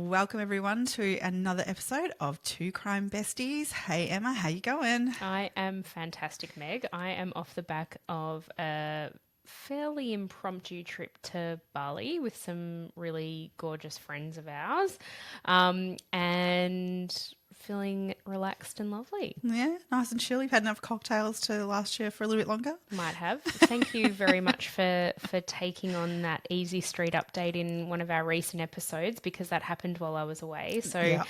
Welcome everyone to another episode of Two Crime Besties. Hey Emma, how you going? I am fantastic, Meg. I am off the back of a fairly impromptu trip to Bali with some really gorgeous friends of ours, and feeling relaxed and lovely. Yeah, nice and chill. You've had enough cocktails to last you for a little bit longer? Might have. Thank you very much for taking on that easy street update in one of our recent episodes, because that happened while I was away. So Yeah.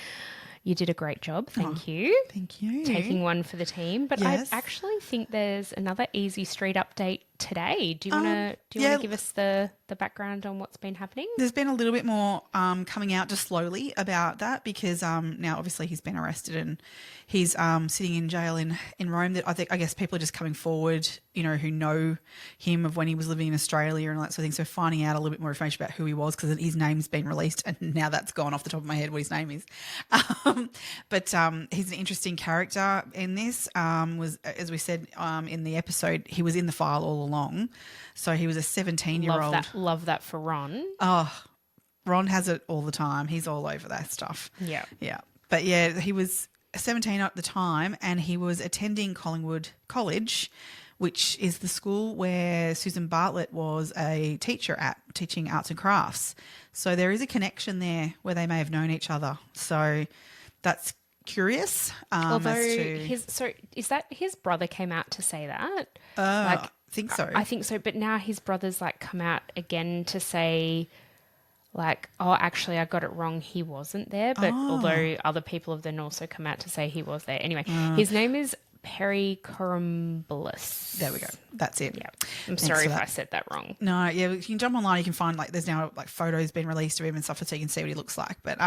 you did a great job. Thank you. Thank you. Taking one for the team. But Yes. I actually think there's another easy street update today. Do you want to give us the background on what's been happening? There's been a little bit more coming out just slowly about that because now obviously he's been arrested and he's sitting in jail in Rome. That I guess people are just coming forward, you know, who know him of when he was living in Australia and all that sort of thing. So finding out a little bit more information about who he was, because his name's been released and now that's gone off the top of my head what his name is. But he's an interesting character in this. Was, as we said in the episode, he was in the file all along. So he was a 17-year-old. Love that for Ron. Oh, Ron has it all the time. He's all over that stuff. Yeah. Yeah. But yeah, he was 17 at the time and he was attending Collingwood College, which is the school where Susan Bartlett was a teacher at, teaching arts and crafts. So there is a connection there where they may have known each other. So that's curious. Although is that his brother came out to say that? I think so. I think so. But now his brother's come out again to say, oh, actually, I got it wrong. He wasn't there. But although other people have then also come out to say he was there. Anyway, his name is Perry Corumbulas. There we go. That's it. Yeah. I'm sorry if I said that wrong. No, yeah, you can jump online. You can find there's now photos being released of him and stuff, so you can see what he looks like. But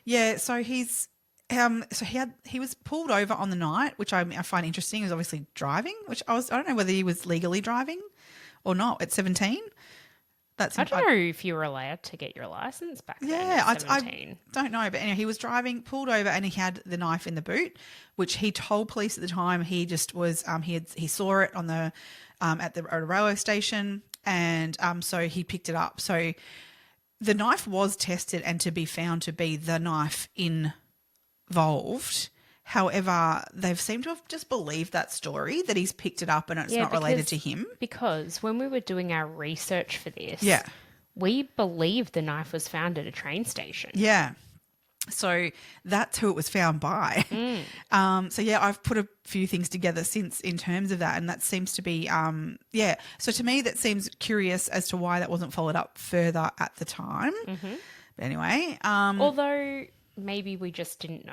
yeah, so he's he was pulled over on the night, which I find interesting. He was obviously driving, which I don't know whether he was legally driving or not at 17. I don't know if you were allowed to get your license back then at 17. I don't know. But anyway, he was driving, pulled over, and he had the knife in the boot, which he told police at the time he just was he saw it on the at a railway station, and so he picked it up. So the knife was tested and to be found to be the knife involved. However, they've seemed to have just believed that story, that he's picked it up and it's not related to him. Because when we were doing our research for this, we believed the knife was found at a train station. Yeah. So that's who it was found by. So, yeah, I've put a few things together since in terms of that, and that seems to be, So to me that seems curious as to why that wasn't followed up further at the time. Mm-hmm. But anyway. Although maybe we just didn't know.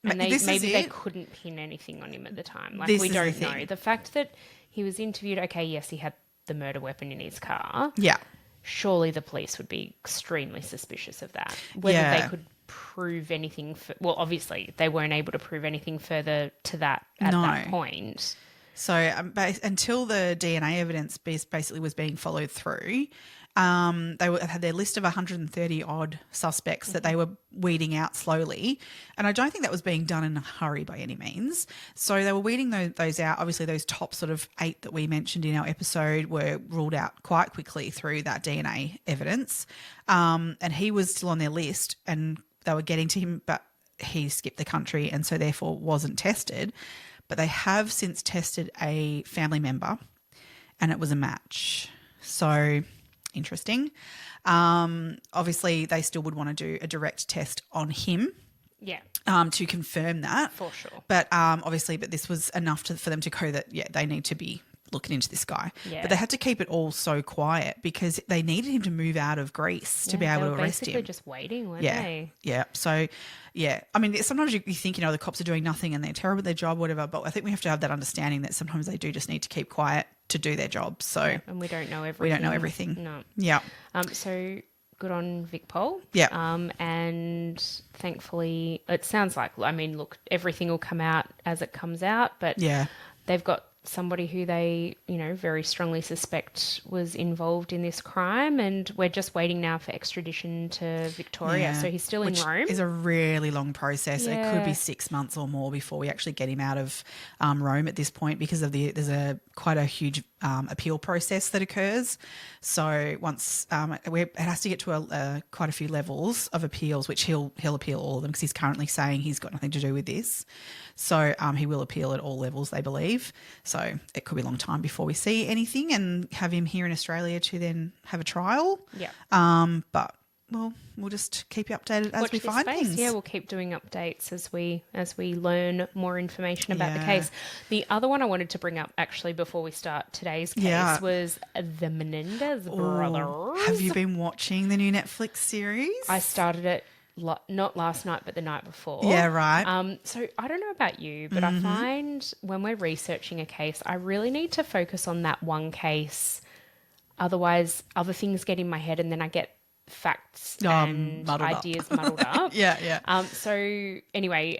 And they couldn't pin anything on him at the time. We don't know. The fact that he was interviewed, okay, yes, he had the murder weapon in his car. Yeah. Surely the police would be extremely suspicious of that. Whether they could prove anything. Obviously, they weren't able to prove anything further to that at that point. So until the DNA evidence basically was being followed through, they had their list of 130 odd suspects that they were weeding out slowly. And I don't think that was being done in a hurry by any means. So they were weeding those out. Obviously, those top sort of 8 that we mentioned in our episode were ruled out quite quickly through that DNA evidence. And he was still on their list and they were getting to him, but he skipped the country and so therefore wasn't tested. But they have since tested a family member and it was a match. So interesting. Obviously, they still would want to do a direct test on him. Yeah. To confirm that. For sure. But but this was enough for them to go that, they need to be looking into this guy. Yeah. But they had to keep it all so quiet because they needed him to move out of Greece to be able to arrest him. Basically just waiting, weren't they? Yeah. So, I mean, sometimes you think, the cops are doing nothing and they're terrible at their job, whatever, but I think we have to have that understanding that sometimes they do just need to keep quiet to do their job. So and we don't know everything. We don't know everything. No. Yeah. So good on Vic Pol. Yeah. And thankfully it sounds like, look, everything will come out as it comes out, but they've got somebody who they, very strongly suspect was involved in this crime, and we're just waiting now for extradition to Victoria. So he's still in Rome. Which is a really long process. It could be 6 months or more before we actually get him out of Rome at this point because of there's quite a huge appeal process that occurs. So once it has to get to quite a few levels of appeals, which he'll appeal all of them because he's currently saying he's got nothing to do with this. So he will appeal at all levels, they believe. So it could be a long time before we see anything and have him here in Australia to then have a trial. Yeah. But well, we'll just keep you updated as we find things. Yeah, we'll keep doing updates as we learn more information about the case. The other one I wanted to bring up actually before we start today's case was the Menendez brothers. Have you been watching the new Netflix series? I started it not last night, but the night before. Yeah, right. So I don't know about you, but I find when we're researching a case, I really need to focus on that one case. Otherwise, other things get in my head and then I get facts and ideas muddled up. Yeah. So anyway,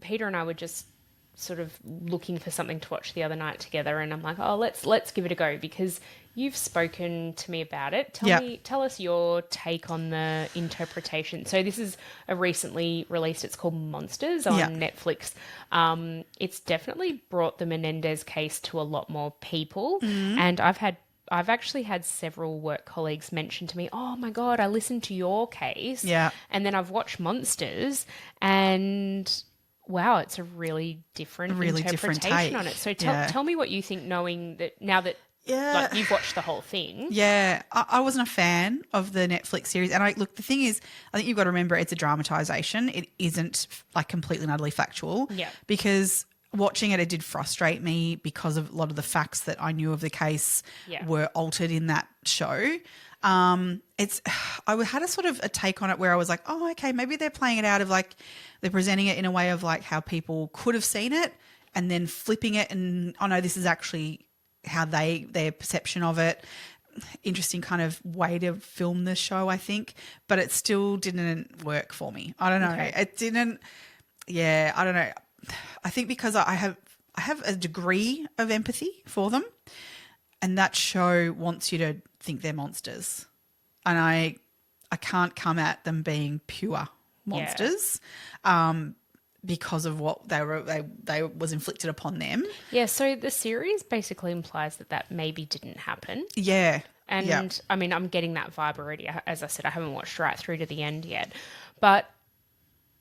Peter and I were just sort of looking for something to watch the other night together, and I'm like, oh, let's give it a go because you've spoken to me about it. Tell us your take on the interpretation. So this is a recently released, it's called Monsters on Netflix. It's definitely brought the Menendez case to a lot more people, and I've actually had several work colleagues mention to me, oh my God, I listened to your case. Yeah. And then I've watched Monsters and wow, it's a really different interpretation on it. So tell me what you think knowing that now that like, you've watched the whole thing. Yeah. I wasn't a fan of the Netflix series. And the thing is, I think you've got to remember it's a dramatisation. It isn't like completely and utterly factual. Yeah. Because watching it did frustrate me because of a lot of the facts that I knew of the case were altered in that show. I had a sort of a take on it where I was like, oh, okay, maybe they're playing it out of like they're presenting it in a way of like how people could have seen it and then flipping it and, oh no, this is actually how their perception of it. Interesting kind of way to film the show, I think, but it still didn't work for me. I don't know. Okay. It didn't. Yeah, I don't know. I think because I have a degree of empathy for them, and that show wants you to think they're monsters, and I can't come at them being pure monsters, because of what they was inflicted upon them. Yeah. So the series basically implies that maybe didn't happen. Yeah. And I mean, I'm getting that vibe already. As I said, I haven't watched right through to the end yet, but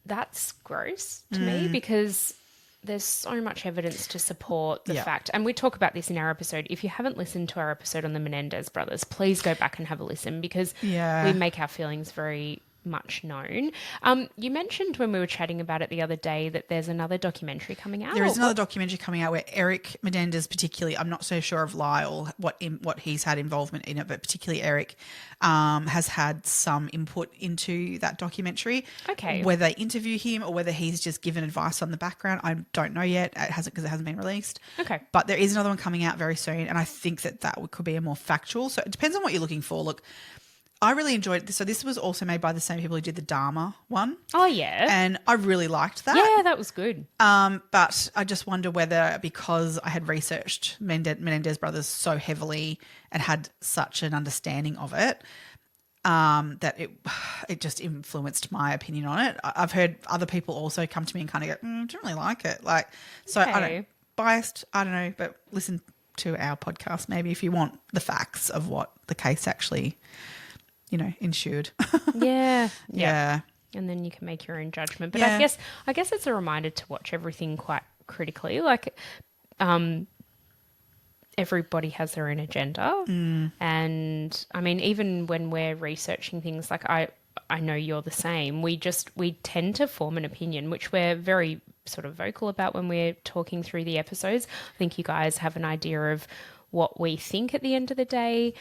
that's gross to me because there's so much evidence to support the fact. And we talk about this in our episode. If you haven't listened to our episode on the Menendez brothers, please go back and have a listen because we make our feelings very much known. You mentioned when we were chatting about it the other day that there's another documentary coming out. There is another documentary coming out where Eric Menendez particularly, I'm not so sure of Lyle, what he's had involvement in it, but particularly Eric has had some input into that documentary. Okay. Whether they interview him or whether he's just given advice on the background, I don't know yet. It hasn't because it hasn't been released. Okay. But there is another one coming out very soon, and I think that could be a more factual. So it depends on what you're looking for. Look, I really enjoyed this. So this was also made by the same people who did the Dharma one. Oh, yeah. And I really liked that. Yeah, that was good. But I just wonder whether because I had researched Menendez brothers so heavily and had such an understanding of it, that it just influenced my opinion on it. I've heard other people also come to me and kind of go, I don't really like it. Like, so I don't know, biased, I don't know, but listen to our podcast maybe if you want the facts of what the case actually ensured. Yeah. Yeah. And then you can make your own judgment. But I guess it's a reminder to watch everything quite critically. Like, everybody has their own agenda. And I mean, even when we're researching things, like I know you're the same. We tend to form an opinion, which we're very sort of vocal about when we're talking through the episodes. I think you guys have an idea of what we think at the end of the day.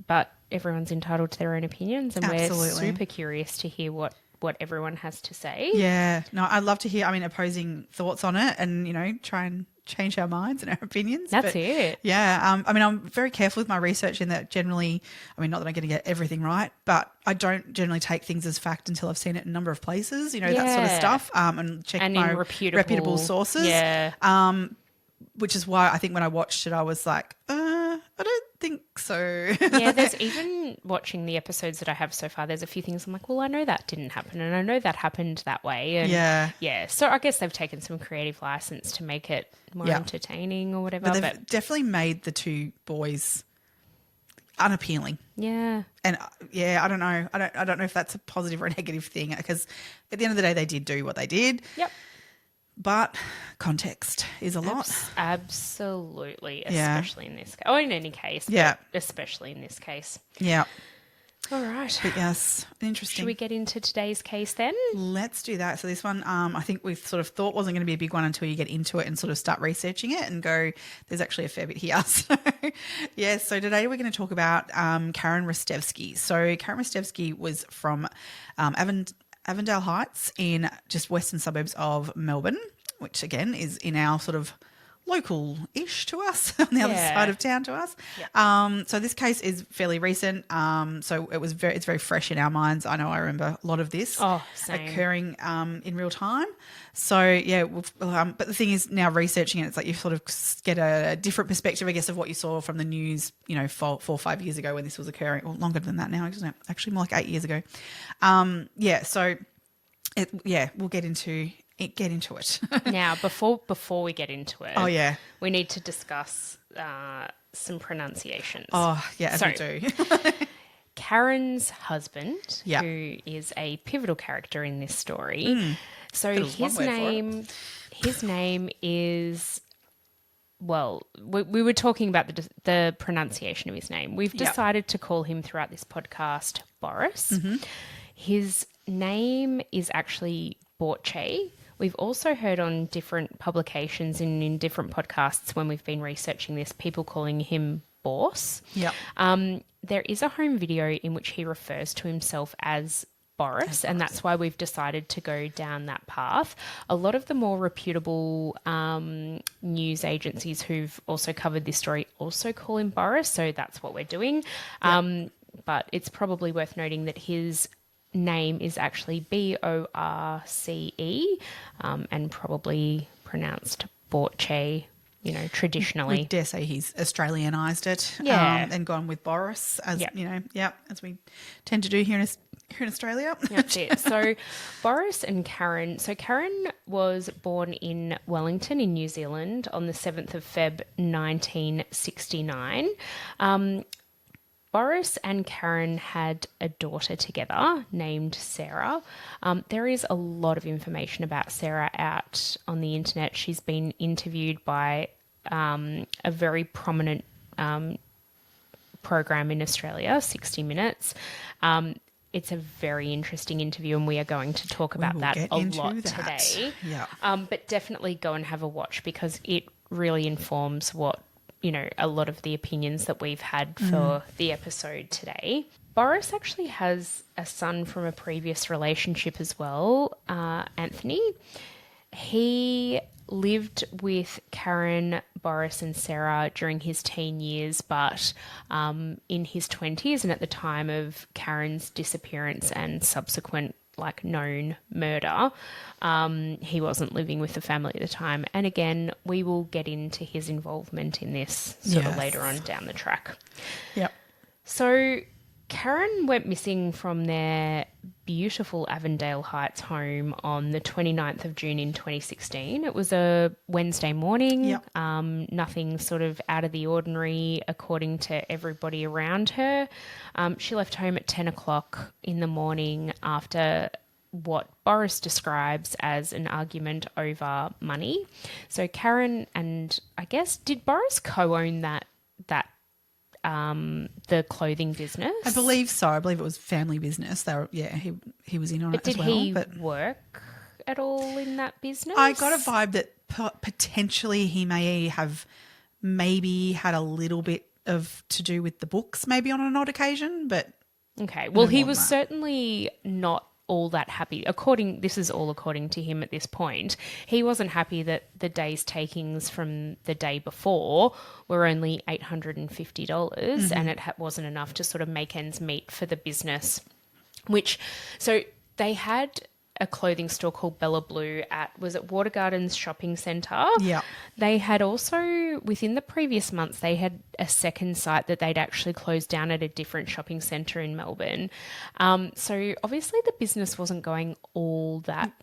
But everyone's entitled to their own opinions, and we're super curious to hear what everyone has to say. Yeah. No, I'd love to hear, opposing thoughts on it and, try and change our minds and our opinions. That's it. Yeah. I'm very careful with my research in that generally, not that I'm going to get everything right, but I don't generally take things as fact until I've seen it in a number of places, that sort of stuff, and check my reputable sources. Yeah. Which is why I think when I watched it, I was like, I don't think so. Yeah, there's even watching the episodes that I have so far, there's a few things I'm like, well, I know that didn't happen and I know that happened that way. And yeah. So I guess they've taken some creative license to make it more entertaining or whatever. But they've definitely made the two boys unappealing. Yeah. And I don't know. I don't know if that's a positive or a negative thing, because at the end of the day they did do what they did. Yep. But context is a lot. Absolutely, especially in this case. Oh, in any case, but especially in this case. Yeah. All right. But yes, interesting. Should we get into today's case then? Let's do that. So this one, I think we sort of thought wasn't going to be a big one until you get into it and sort of start researching it and go, there's actually a fair bit here. So today we're going to talk about Karen Ristevski. So Karen Ristevski was from Avondale Heights in just western suburbs of Melbourne, which again is in our sort of local-ish to us, on the other side of town to us. Yep. So this case is fairly recent. So it's very fresh in our minds. I know I remember a lot of this occurring in real time. So yeah, but the thing is, now researching it, it's like you sort of get a different perspective, I guess, of what you saw from the news, 4 or 5 years ago when this was occurring, or longer than that now, isn't it? Actually more like 8 years ago. We'll get into it. Now, before we get into it, we need to discuss some pronunciations. Oh, yeah, as we do. Karen's husband, who is a pivotal character in this story. So his name is, well, we were talking about the pronunciation of his name. We've decided to call him throughout this podcast Borce. Mm-hmm. His name is actually Borce. We've also heard on different publications and in different podcasts when we've been researching this, people calling him Borce. Yeah. There is a home video in which he refers to himself as Borce, and that's why we've decided to go down that path. A lot of the more reputable news agencies who've also covered this story also call him Borce, so that's what we're doing. Yep. But it's probably worth noting that his name is actually Borce, and probably pronounced Borce, traditionally. We dare say he's Australianised it and gone with Boris, as as we tend to do here in Australia. That's it. So Borce and Karen. So Karen was born in Wellington in New Zealand on the 7th of Feb 1969. Borce and Karen had a daughter together named Sarah. There is a lot of information about Sarah out on the internet. She's been interviewed by a very prominent program in Australia, 60 Minutes. It's a very interesting interview, and we are going to talk about that a lot today. Yeah. But definitely go and have a watch, because it really informs what a lot of the opinions that we've had for the episode today. Borce actually has a son from a previous relationship as well, Anthony. He lived with Karen, Borce and Sarah during his teen years, but in his 20s and at the time of Karen's disappearance and subsequent known murder, he wasn't living with the family at the time. And again, we will get into his involvement in this sort of later on down the track. Yep. So Karen went missing from their beautiful Avondale Heights home on the 29th of June in 2016. It was a Wednesday morning. Yep. Nothing sort of out of the ordinary according to everybody around her. She left home at 10 o'clock in the morning after what Borce describes as an argument over money. So Karen and I guess, did Borce co-own that the clothing business? I believe so. I believe it was family business. They were, he was in on it as well. Did he work at all in that business? I got a vibe that potentially he may have maybe had a little bit of to do with the books, maybe on an odd occasion, but okay. Well, he was certainly not all that happy. This is all according to him at this point. He wasn't happy that the day's takings from the day before were only $850 and it wasn't enough to sort of make ends meet for the business, so they had a clothing store called Bella Blue was it Water Gardens Shopping Centre. Yeah. They had also, within the previous months, they had a second site that they'd actually closed down at a different shopping centre in Melbourne. So obviously the business wasn't going all that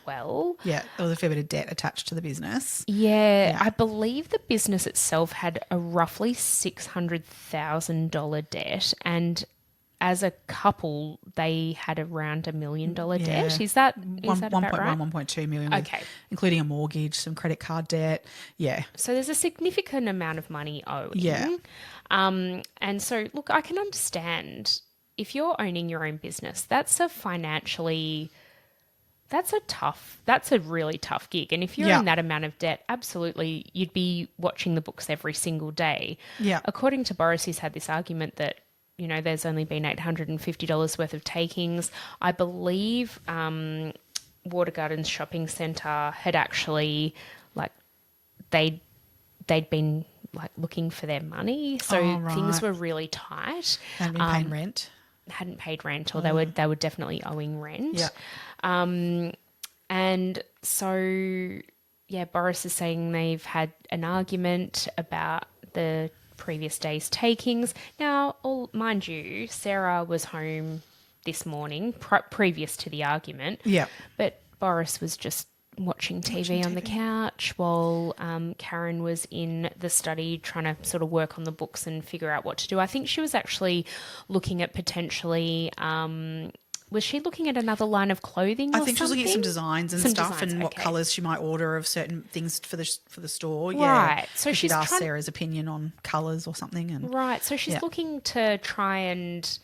well. Yeah, there was a fair bit of debt attached to the business. Yeah, I believe the business itself had a roughly $600,000 debt, and as a couple, they had around $1 million debt. Is that about right? 1.2 million, okay, including a mortgage, some credit card debt. Yeah. So there's a significant amount of money owing. Yeah. And so, look, I can understand if you're owning your own business, that's a really tough gig. And if you're in that amount of debt, absolutely, you'd be watching the books every single day. Yeah. According to Borce, he's had this argument that, you know, there's only been $850 worth of takings. I believe Water Gardens Shopping Centre had actually, like, they'd been, like, looking for their money. So things were really tight. Hadn't been paying rent. Hadn't paid rent, or they were definitely owing rent. Yeah. And so, yeah, Borce is saying they've had an argument about the previous day's takings. Now, mind you, Sarah was home this morning previous to the argument. Yeah. But Borce was just watching TV on the couch while Karen was in the study trying to sort of work on the books and figure out what to do. I think she was actually looking at potentially... was she looking at another line of clothing or I think she was looking at some designs and stuff and what okay. colours she might order of certain things for the store. Right. Yeah. So she'd asked Sarah's opinion on colours or something. And right. So she's looking to try and,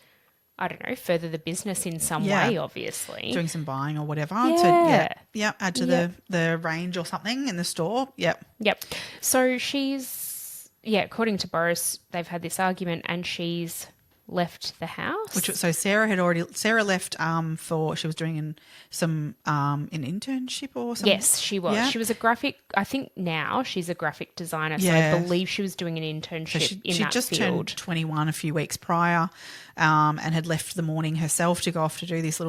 I don't know, further the business in some way, obviously. Doing some buying or whatever. Yeah. To, add to the range or something in the store. Yep. So she's, according to Borce, they've had this argument and she's left the house. So Sarah left she was doing an internship or something. Yes, she was. Yeah. She was I think now she's a graphic designer. So I believe she was doing an internship in that field. She just turned 21 a few weeks prior, and had left the morning herself to go off to do this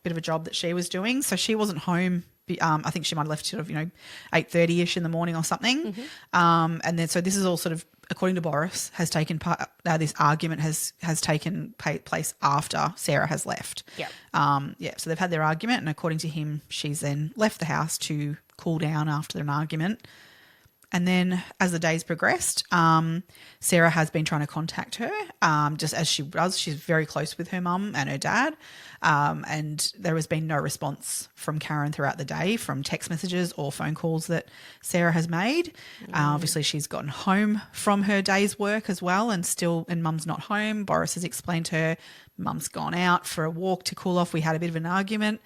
bit of a job that she was doing. So she wasn't home. I think she might have left sort of 8:30ish in the morning or something. Mm-hmm. And then so this is all sort of, according to Borce, has taken part. This argument has taken place after Sarah has left. Yeah. So they've had their argument, and according to him, she's then left the house to cool down after an argument. And then as the days progressed, Sarah has been trying to contact her, just as she does. She's very close with her mum and her dad. And there has been no response from Karen throughout the day, from text messages or phone calls that Sarah has made. Obviously, she's gotten home from her day's work as well, and mum's not home. Borce has explained to her, mum's gone out for a walk to cool off. We had a bit of an argument.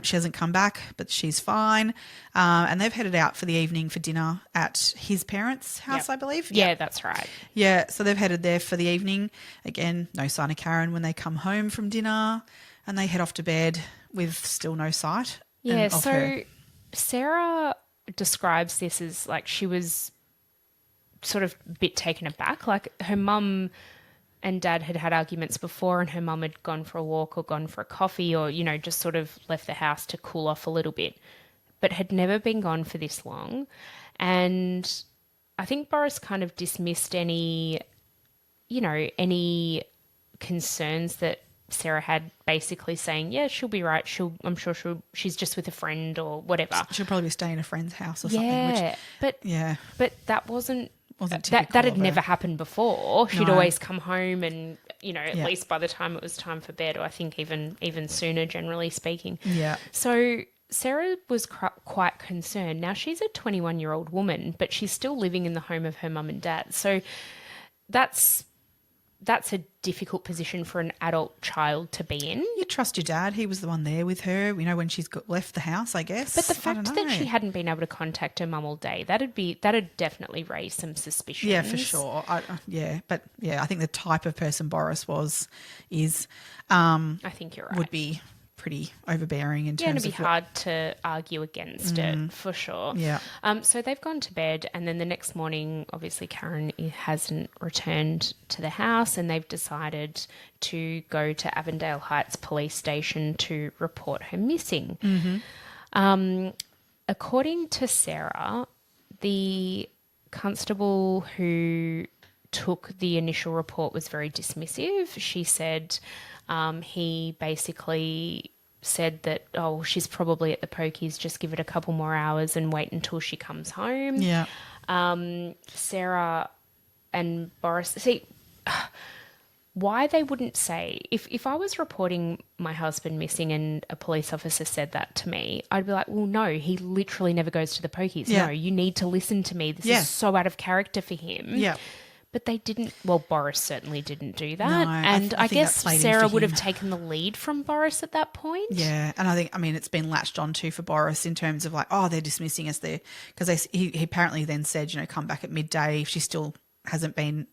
She hasn't come back, but she's fine. And they've headed out for the evening for dinner at his parents' house, I believe. Yeah, that's right. Yeah, so they've headed there for the evening. Again, no sign of Karen when they come home from dinner, and they head off to bed with still no sight. Yeah, so her. Sarah describes this as like she was sort of a bit taken aback. Like her mum and dad had had arguments before, and her mum had gone for a walk or gone for a coffee or, just sort of left the house to cool off a little bit, but had never been gone for this long. And I think Borce kind of dismissed any concerns that Sarah had, basically saying, yeah, she'll be right. I'm sure she's just with a friend or whatever. She'll probably be staying in a friend's house or something. But that wasn't typical that had never happened before. She'd always come home and, at least by the time it was time for bed, or I think even sooner, generally speaking. Yeah. So Sarah was quite concerned. Now, she's a 21-year-old woman, but she's still living in the home of her mum and dad. So that's a difficult position for an adult child to be in. You trust your dad. He was the one there with her, when she's left the house, I guess. But the fact that she hadn't been able to contact her mum all day, that'd definitely raise some suspicions. Yeah, for sure. I think the type of person Borce is. I think you're right. Would be pretty overbearing in terms and it'd of be hard to argue against it for sure. Yeah. So they've gone to bed, and then the next morning, obviously Karen hasn't returned to the house, and they've decided to go to Avondale Heights Police Station to report her missing. According to Sarah, the constable who took the initial report was very dismissive. She said he basically said that, oh, she's probably at the pokies, just give it a couple more hours and wait until she comes home. Yeah. Sarah and Borce, see, why they wouldn't say, if I was reporting my husband missing and a police officer said that to me, I'd be like, well, no, he literally never goes to the pokies. Yeah. No, you need to listen to me. This is so out of character for him. Yeah. But they didn't, well, Borce certainly didn't do that. No, and I I think guess that played Sarah into would have him. taken the lead from Borce at that point. Yeah, and I mean, it's been latched onto for Borce in terms of like, oh, they're dismissing us there. Because he apparently then said, come back at midday if she still hasn't been,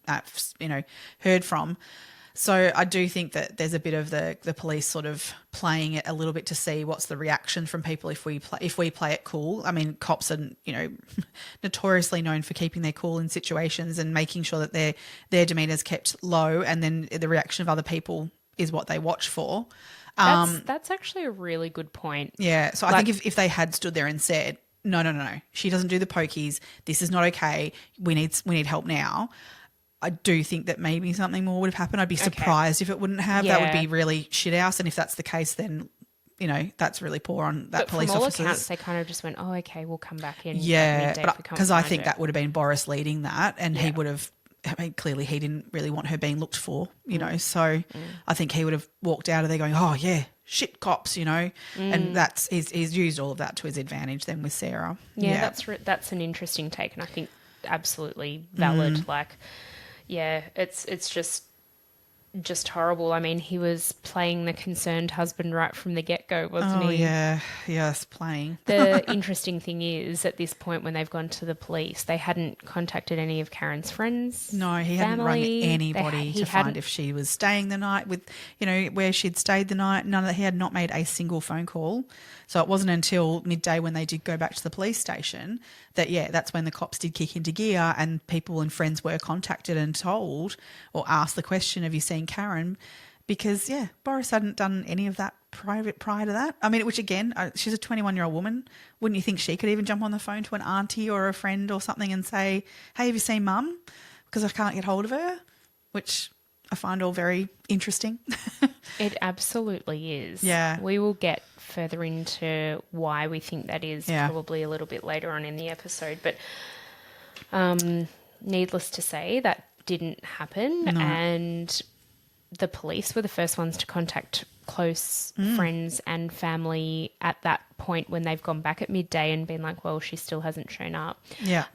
heard from. So I do think that there's a bit of the police sort of playing it a little bit to see what's the reaction from people if we play it cool. I mean, cops are notoriously known for keeping their cool in situations and making sure that their demeanour is kept low, and then the reaction of other people is what they watch for. That's actually a really good point. Yeah, so I think if they had stood there and said, no, she doesn't do the pokies, this is not okay, we need help now, I do think that maybe something more would have happened. I'd be surprised if it wouldn't have. Yeah. That would be really shit house. And if that's the case, then, that's really poor on that police from all officers. accounts, they kind of just went, oh, okay, we'll come back in. Yeah, because I think it. that would have been Borce leading that, and he would have, clearly he didn't really want her being looked for, so I think he would have walked out of there going, oh, yeah, shit cops, and he's used all of that to his advantage then with Sarah. Yeah. That's an interesting take, and I think absolutely valid. Yeah, it's just horrible. I mean, he was playing the concerned husband right from the get-go, wasn't he? Yeah, yes, playing. The interesting thing is, at this point when they've gone to the police, they hadn't contacted any of Karen's friends. No, he hadn't rung anybody to find if she was staying the night with, where she'd stayed the night. None of that. He had not made a single phone call. So it wasn't until midday when they did go back to the police station that, that's when the cops did kick into gear and people and friends were contacted and told or asked the question, have you seen Karen? Because, Borce hadn't done any of that prior to that. I mean, which again, she's a 21-year-old woman. Wouldn't you think she could even jump on the phone to an auntie or a friend or something and say, hey, have you seen Mum? Because I can't get hold of her, which I find all very interesting. It absolutely is. Yeah. We will get further into why we think that is probably a little bit later on in the episode. But needless to say, that didn't happen. No. And the police were the first ones to contact close friends and family at that point when they've gone back at midday and been like, well, she still hasn't shown up. Yeah.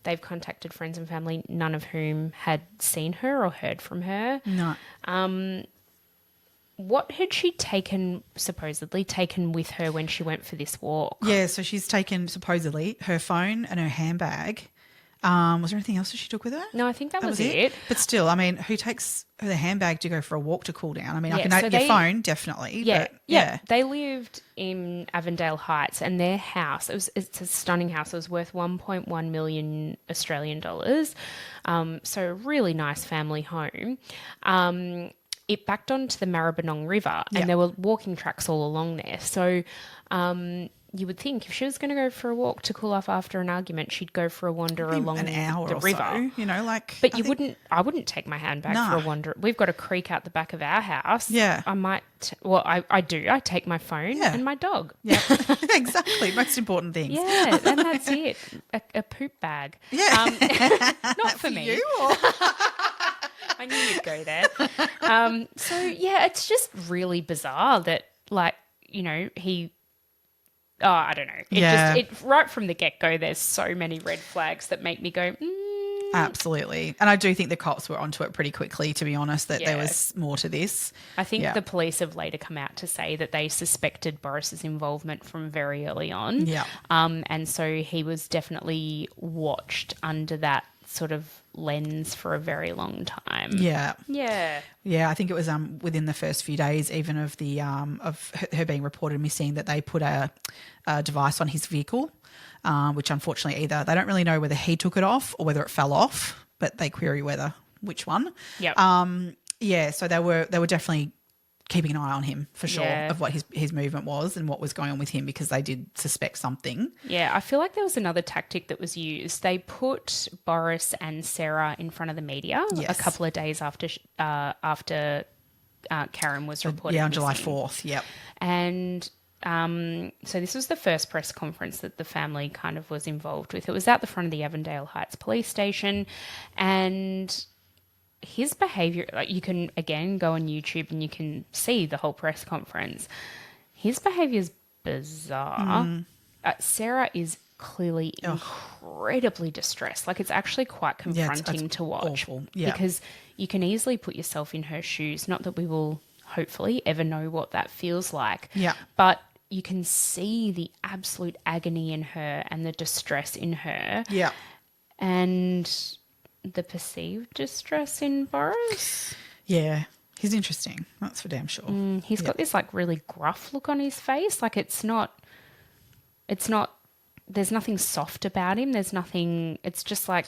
They've contacted friends and family, none of whom had seen her or heard from her. No. What had she supposedly taken with her when she went for this walk? Yeah, so she's taken supposedly her phone and her handbag. Was there anything else that she took with her? No, I think that was it. But still, I mean, who takes the handbag to go for a walk to cool down? I mean, I can so your phone, definitely. Yeah, but They lived in Avondale Heights, and their house, it's a stunning house. It was worth 1.1 million Australian dollars. So a really nice family home. It backed onto the Maribyrnong River, and there were walking tracks all along there. So you would think if she was going to go for a walk to cool off after an argument, she'd go for a wander along an hour the or river. So, But I wouldn't take my handbag for a wander. We've got a creek out the back of our house. Yeah. I might, I do. I take my phone and my dog. Yeah, exactly. Most important things. Yeah, and that's it. A poop bag. Yeah. Not for me. You or? I knew you'd go there. So, it's just really bizarre that, he... Oh, I don't know. It right from the get-go, there's so many red flags that make me go, Absolutely. And I do think the cops were onto it pretty quickly, to be honest, that there was more to this. I think the police have later come out to say that they suspected Borce's involvement from very early on. Yeah. And so he was definitely watched under that sort of lens for a very long time. Yeah. Yeah. Yeah, I think it was within the first few days even of the of her being reported missing that they put a device on his vehicle, which unfortunately either they don't really know whether he took it off or whether it fell off, but they query which one. Yep. Yeah, so they were definitely keeping an eye on him for sure, Yeah. of what his movement was and what was going on with him, because they did suspect something. Yeah, I feel like there was another tactic that was used. They put Borce and Sarah in front of the media Yes. a couple of days after Karen was reported Yeah, on July missing. 4th, yep. And so this was the first press conference that the family kind of was involved with. It was at the front of the Avondale Heights police station, and his behaviour, like, you can again go on YouTube and you can see the whole press conference. His behaviour is bizarre. Sarah is clearly incredibly distressed. Like, it's actually quite confronting it's to watch. awful. Yeah. Because you can easily put yourself in her shoes. Not that we will hopefully ever know what that feels like. Yeah. But you can see the absolute agony in her and the distress in her. Yeah. And the perceived distress in Borce. Yeah. He's interesting. That's for damn sure. He's got this like really gruff look on his face. Like, it's not, there's nothing soft about him. There's nothing, it's like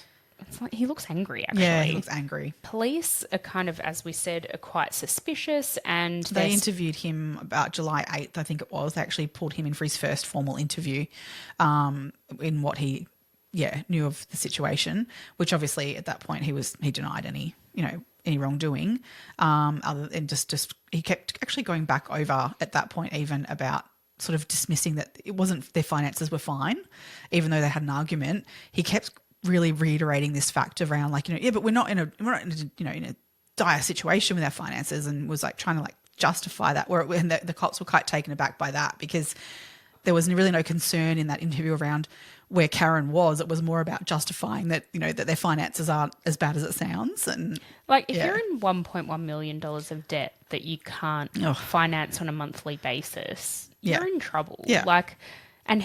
he looks angry, actually. Yeah, he looks angry. Police are kind of, as we said, are quite suspicious, and They interviewed him about July 8th, I think it was. They actually pulled him in for his first formal interview in what he knew of the situation, which obviously at that point he denied any wrongdoing, other than just he kept actually going back over at that point even about sort of dismissing that it wasn't, their finances were fine, even though they had an argument. He kept really reiterating this fact around, like, but we're not in a dire situation with our finances, and was like trying to like justify that, and the cops were quite taken aback by that, because there was really no concern in that interview around where Karen was. It was more about justifying that, that their finances aren't as bad as it sounds. And like, if you're in $1.1 million of debt that you can't finance on a monthly basis, you're in trouble. Yeah. Like, and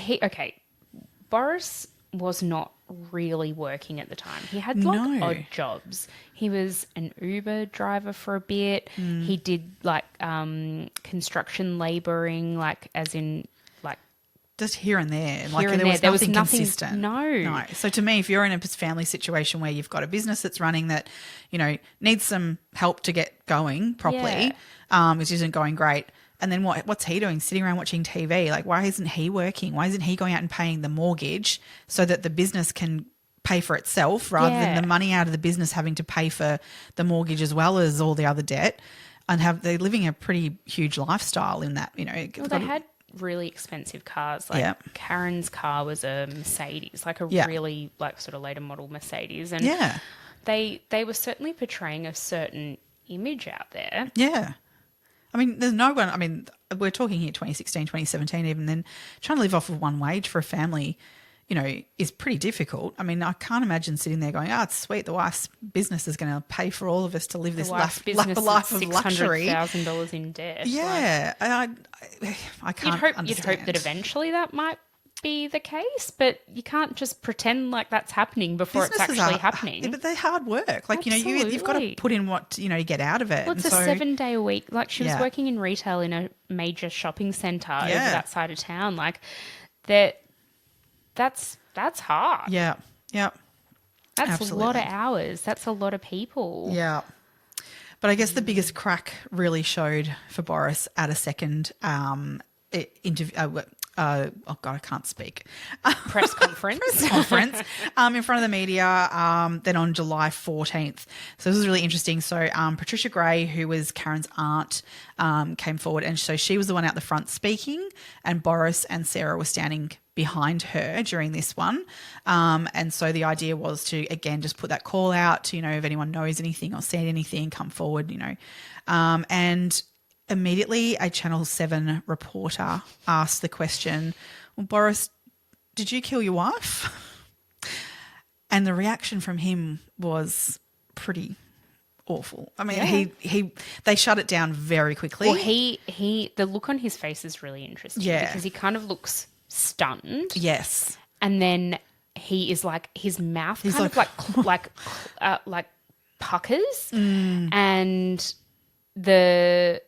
Borce was not really working at the time. He had like odd jobs. He was an Uber driver for a bit. He did like construction labouring, like as in like just here and there. Here like and there was there. nothing Was nothing consistent. No. So to me, if you're in a family situation where you've got a business that's running that, needs some help to get going properly, which isn't going great, and then what's he doing? Sitting around watching TV? Like, why isn't he working? Why isn't he going out and paying the mortgage so that the business can pay for itself, rather than the money out of the business having to pay for the mortgage as well as all the other debt? And they're living a pretty huge lifestyle in that, Well, they had really expensive cars. Like Karen's car was a Mercedes, like a really like sort of later model Mercedes. And they were certainly portraying a certain image out there. Yeah. I mean, there's no one, we're talking here 2016, 2017, even then, trying to live off of one wage for a family, is pretty difficult. I mean, I can't imagine sitting there going, it's sweet, the wife's business is going to pay for all of us to live this life of luxury. $600,000 in debt. Yeah. I can't understand. You'd hope that eventually that might be the case, but you can't just pretend like that's happening before it's actually happening. Yeah, but they're hard work. Like, you've got to put in what, you get out of it. Well, it's a 7-day a week. Like, she was working in retail in a major shopping centre over that side of town. Like, that's hard. Yeah. Yeah. That's Absolutely. a lot of hours. That's a lot of people. Yeah. But I guess the biggest crack really showed for Borce at a second interview. I can't speak. Press conference. In front of the media, then on July 14th. So this was really interesting. So Patricia Gray, who was Karen's aunt, came forward, and so she was the one out the front speaking, and Borce and Sarah were standing behind her during this one. And so the idea was to, again, just put that call out to, if anyone knows anything or seen anything, come forward, and immediately a Channel 7 reporter asked the question, well, Borce, did you kill your wife? And the reaction from him was pretty awful. I mean, they shut it down very quickly. Well, the look on his face is really interesting because he kind of looks stunned. Yes. And then he is like, his mouth kind of like puckers, and the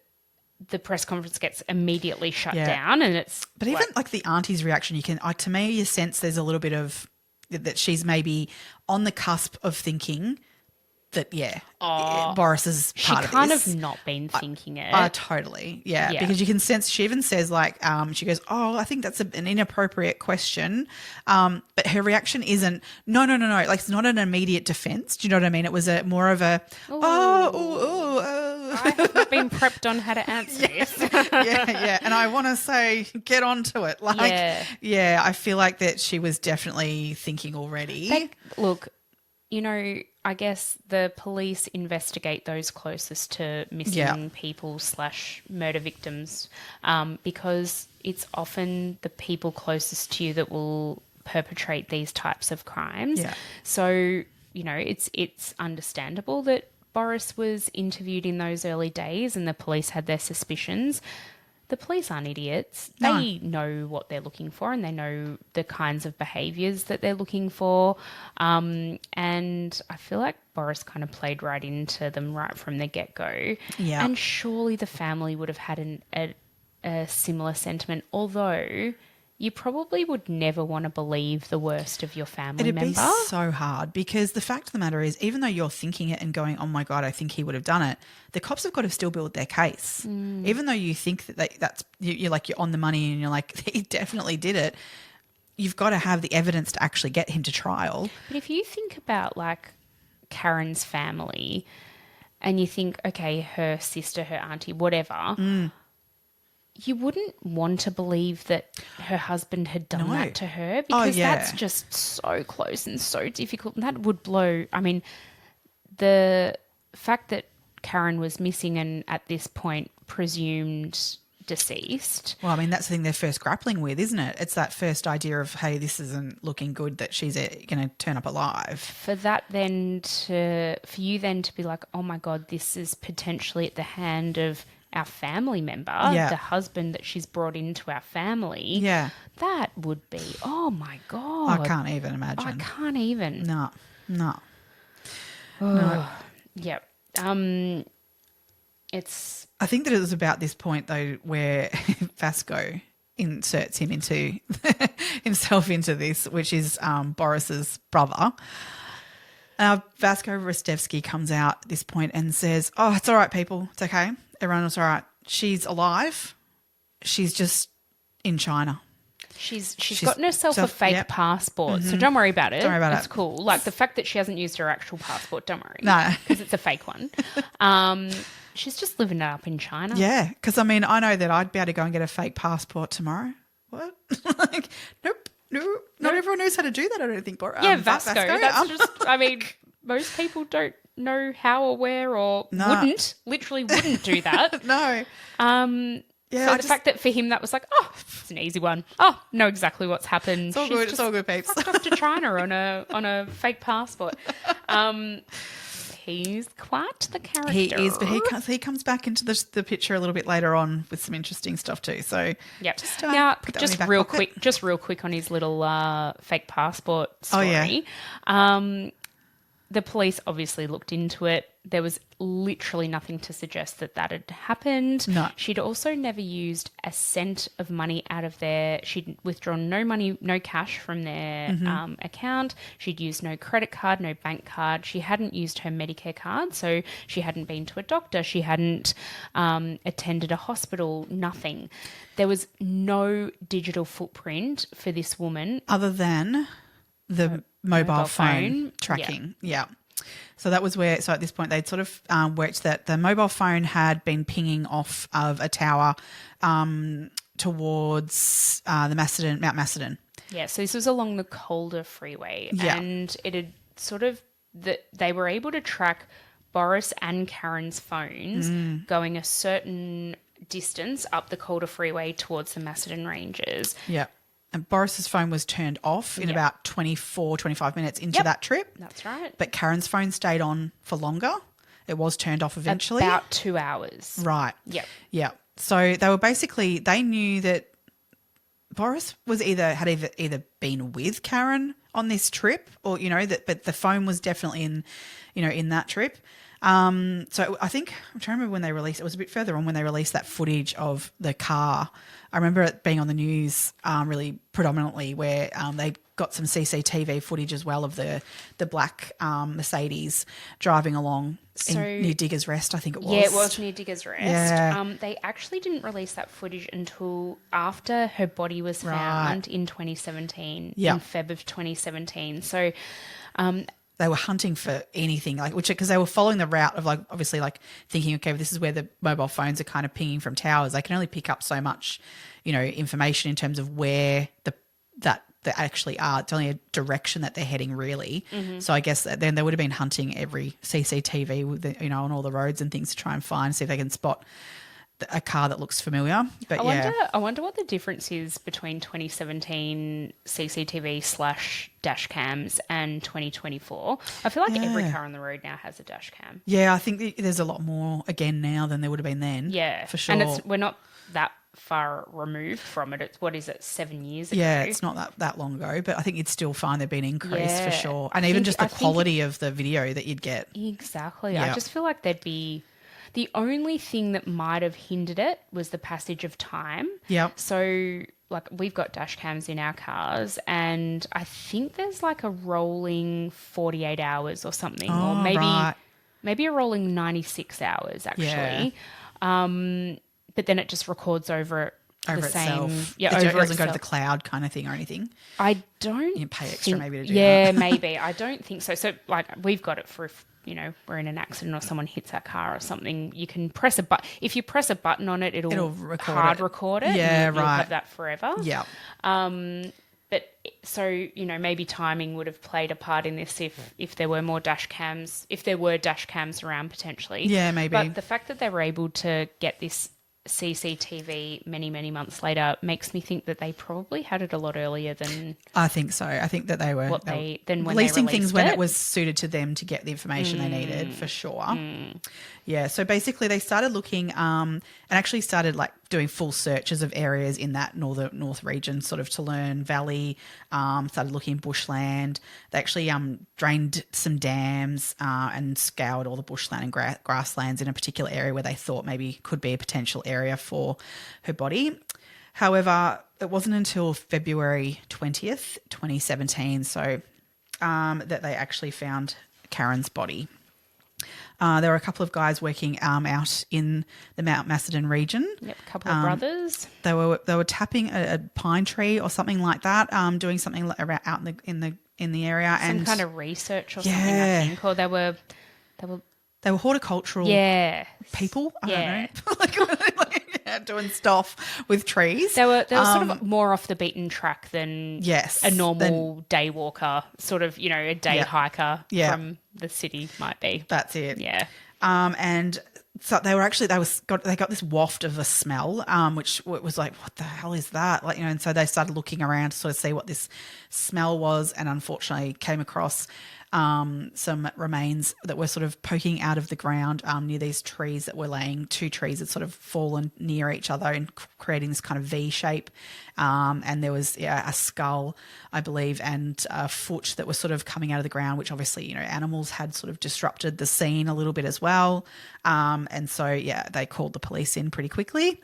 press conference gets immediately shut down, and it's. But even like the auntie's reaction, to me, you sense there's a little bit of that she's maybe on the cusp of thinking that Borce is part of this. She kind of not been thinking it. Totally, because you can sense. She even says like, she goes, "Oh, I think that's an inappropriate question," but her reaction isn't no. Like it's not an immediate defense. Do you know what I mean? It was more of a I have not been prepped on how to answer this. And I want to say, get onto it. Like, I feel like that she was definitely thinking already. Look, you know, I guess the police investigate those closest to missing people / murder victims, because it's often the people closest to you that will perpetrate these types of crimes. Yeah. So, you know, it's understandable that Borce was interviewed in those early days and the police had their suspicions. The police aren't idiots. No. They know what they're looking for and they know the kinds of behaviours that they're looking for. And I feel like Borce kind of played right into them right from the get-go. Yeah. And surely the family would have had a similar sentiment, although you probably would never want to believe the worst of your family member. It'd be so hard because the fact of the matter is, even though you're thinking it and going, oh my God, I think he would have done it, the cops have got to still build their case. Even though you think that you're on the money and you're like, he definitely did it, you've got to have the evidence to actually get him to trial. But if you think about like Karen's family and you think, okay, her sister, her auntie, whatever, you wouldn't want to believe that her husband had done that to her because that's just so close and so difficult. And that would blow. I mean, the fact that Karen was missing and at this point presumed deceased. Well, I mean, that's the thing they're first grappling with, isn't it? It's that first idea of, hey, this isn't looking good that she's going to turn up alive. For you then to be like, oh my God, this is potentially at the hand of our family member, the husband that she's brought into our family, that would be, oh my God. I can't even imagine. I can't even. No. Yep. It's. I think that it was about this point though where Vasco inserts himself into this, which is Borce's brother. Vasco Ristevski comes out at this point and says, "Oh, it's all right, people. It's okay. Everyone was all right. She's alive. She's just in China. She's gotten herself a fake passport, so don't worry about it. Don't worry about it. It's cool. Like the fact that she hasn't used her actual passport, don't worry. No. Because it's a fake one. She's just living it up in China. Yeah, because I mean, I know that I'd be able to go and get a fake passport tomorrow. What? Like, nope. Not everyone knows how to do that, I don't think. Vasco. That's just, I mean, most people don't know how or where or literally wouldn't do that. No. So the fact that for him that was like, oh, it's an easy one. Oh, know exactly what's happened. It's all good. It's all good, peeps. Fucked off to China on a fake passport. He's quite the character. He is, but he comes back into the picture a little bit later on with some interesting stuff too. So just real quick on his little fake passport story. Oh, yeah. The police obviously looked into it. There was literally nothing to suggest that had happened. No. She'd also never used a cent of money out of their... She'd withdrawn no cash from their account. She'd used no credit card, no bank card. She hadn't used her Medicare card, so she hadn't been to a doctor. She hadn't attended a hospital, nothing. There was no digital footprint for this woman. Other than the mobile phone tracking. Yeah. So that was where, so at this point they'd sort of worked that the mobile phone had been pinging off of a tower towards the Mount Macedon. Yeah, so this was along the Calder Freeway. Yeah. And it had sort of, they were able to track Borce and Karen's phones going a certain distance up the Calder Freeway towards the Macedon Ranges. Yeah. And Borce's phone was turned off in about 25 minutes into that trip. That's right. But Karen's phone stayed on for longer. It was turned off eventually. About 2 hours. Right. Yep. Yeah. So they were basically, they knew that Boris was either been with Karen on this trip, or but the phone was definitely in that trip. So I think I'm trying to remember when they released. It was a bit further on when they released that footage of the car. I remember it being on the news really predominantly, where they got some CCTV footage as well of the black Mercedes driving along near Diggers Rest, I think it was. Yeah, it was near Diggers Rest. Yeah. They actually didn't release that footage until after her body was found in 2017, in Feb of 2017. So they were hunting for anything, because they were following the route of obviously thinking, okay, this is where the mobile phones are kind of pinging from towers. They can only pick up so much, information in terms of where that they actually are. It's only a direction that they're heading, really. Mm-hmm. So I guess then they would have been hunting every CCTV with on all the roads and things to try and see if they can spot a car that looks familiar. But I wonder what the difference is between 2017 CCTV / dash cams and 2024. I feel like every car on the road now has a dash cam. Yeah, I think there's a lot more again now than there would have been then. Yeah, for sure. And we're not that far removed from it. It's, what is it, 7 years ago? Yeah, it's not that long ago, but I think you'd still find they've been increased for sure. And even just the quality of the video that you'd get. Exactly. Yep. I just feel like there'd be... The only thing that might have hindered it was the passage of time. Yeah. So, we've got dash cams in our cars, and I think there's a rolling 48 hours or something, or maybe a rolling 96 hours actually. Yeah. But then it just records over itself. Yeah, it doesn't go to the cloud kind of thing or anything. I don't. You pay extra maybe to do that. Yeah, maybe. I don't think so. So we've got it for if we're in an accident or someone hits our car or something. You can press a button. If you press a button on it, it'll record it. Yeah, and you'll have that forever. Yeah. But so, maybe timing would have played a part in this if there were more dash cams, if there were dash cams around potentially. Yeah, maybe. But the fact that they were able to get this CCTV many, many months later makes me think that they probably had it a lot earlier than... I think so. I think that they were releasing things when it was suited to them to get the information they needed, for sure. Yeah, so basically they started looking and actually started doing full searches of areas in that north region, sort of to learn valley, started looking bushland. They actually drained some dams and scoured all the bushland and grasslands in a particular area where they thought maybe could be a potential area for her body. However, it wasn't until February 20th, 2017, so that they actually found Karen's body. There were a couple of guys working out in the Mount Macedon region. Yep, a couple of brothers. They were tapping a pine tree or something like that, doing something around out in the area, Some kind of research or something. I think, or they were horticultural people. I don't know. Doing stuff with trees. They were sort of more off the beaten track than a normal day walker, sort of, a day hiker from the city might be. That's it. Yeah. And so they got this waft of a smell, which was like, what the hell is that? And so they started looking around to sort of see what this smell was, and unfortunately came across some remains that were sort of poking out of the ground near these trees that were laying. Two trees had sort of fallen near each other and creating this kind of V shape. And there was a skull, I believe, and a foot that was sort of coming out of the ground, which obviously, animals had sort of disrupted the scene a little bit as well. And so, they called the police in pretty quickly.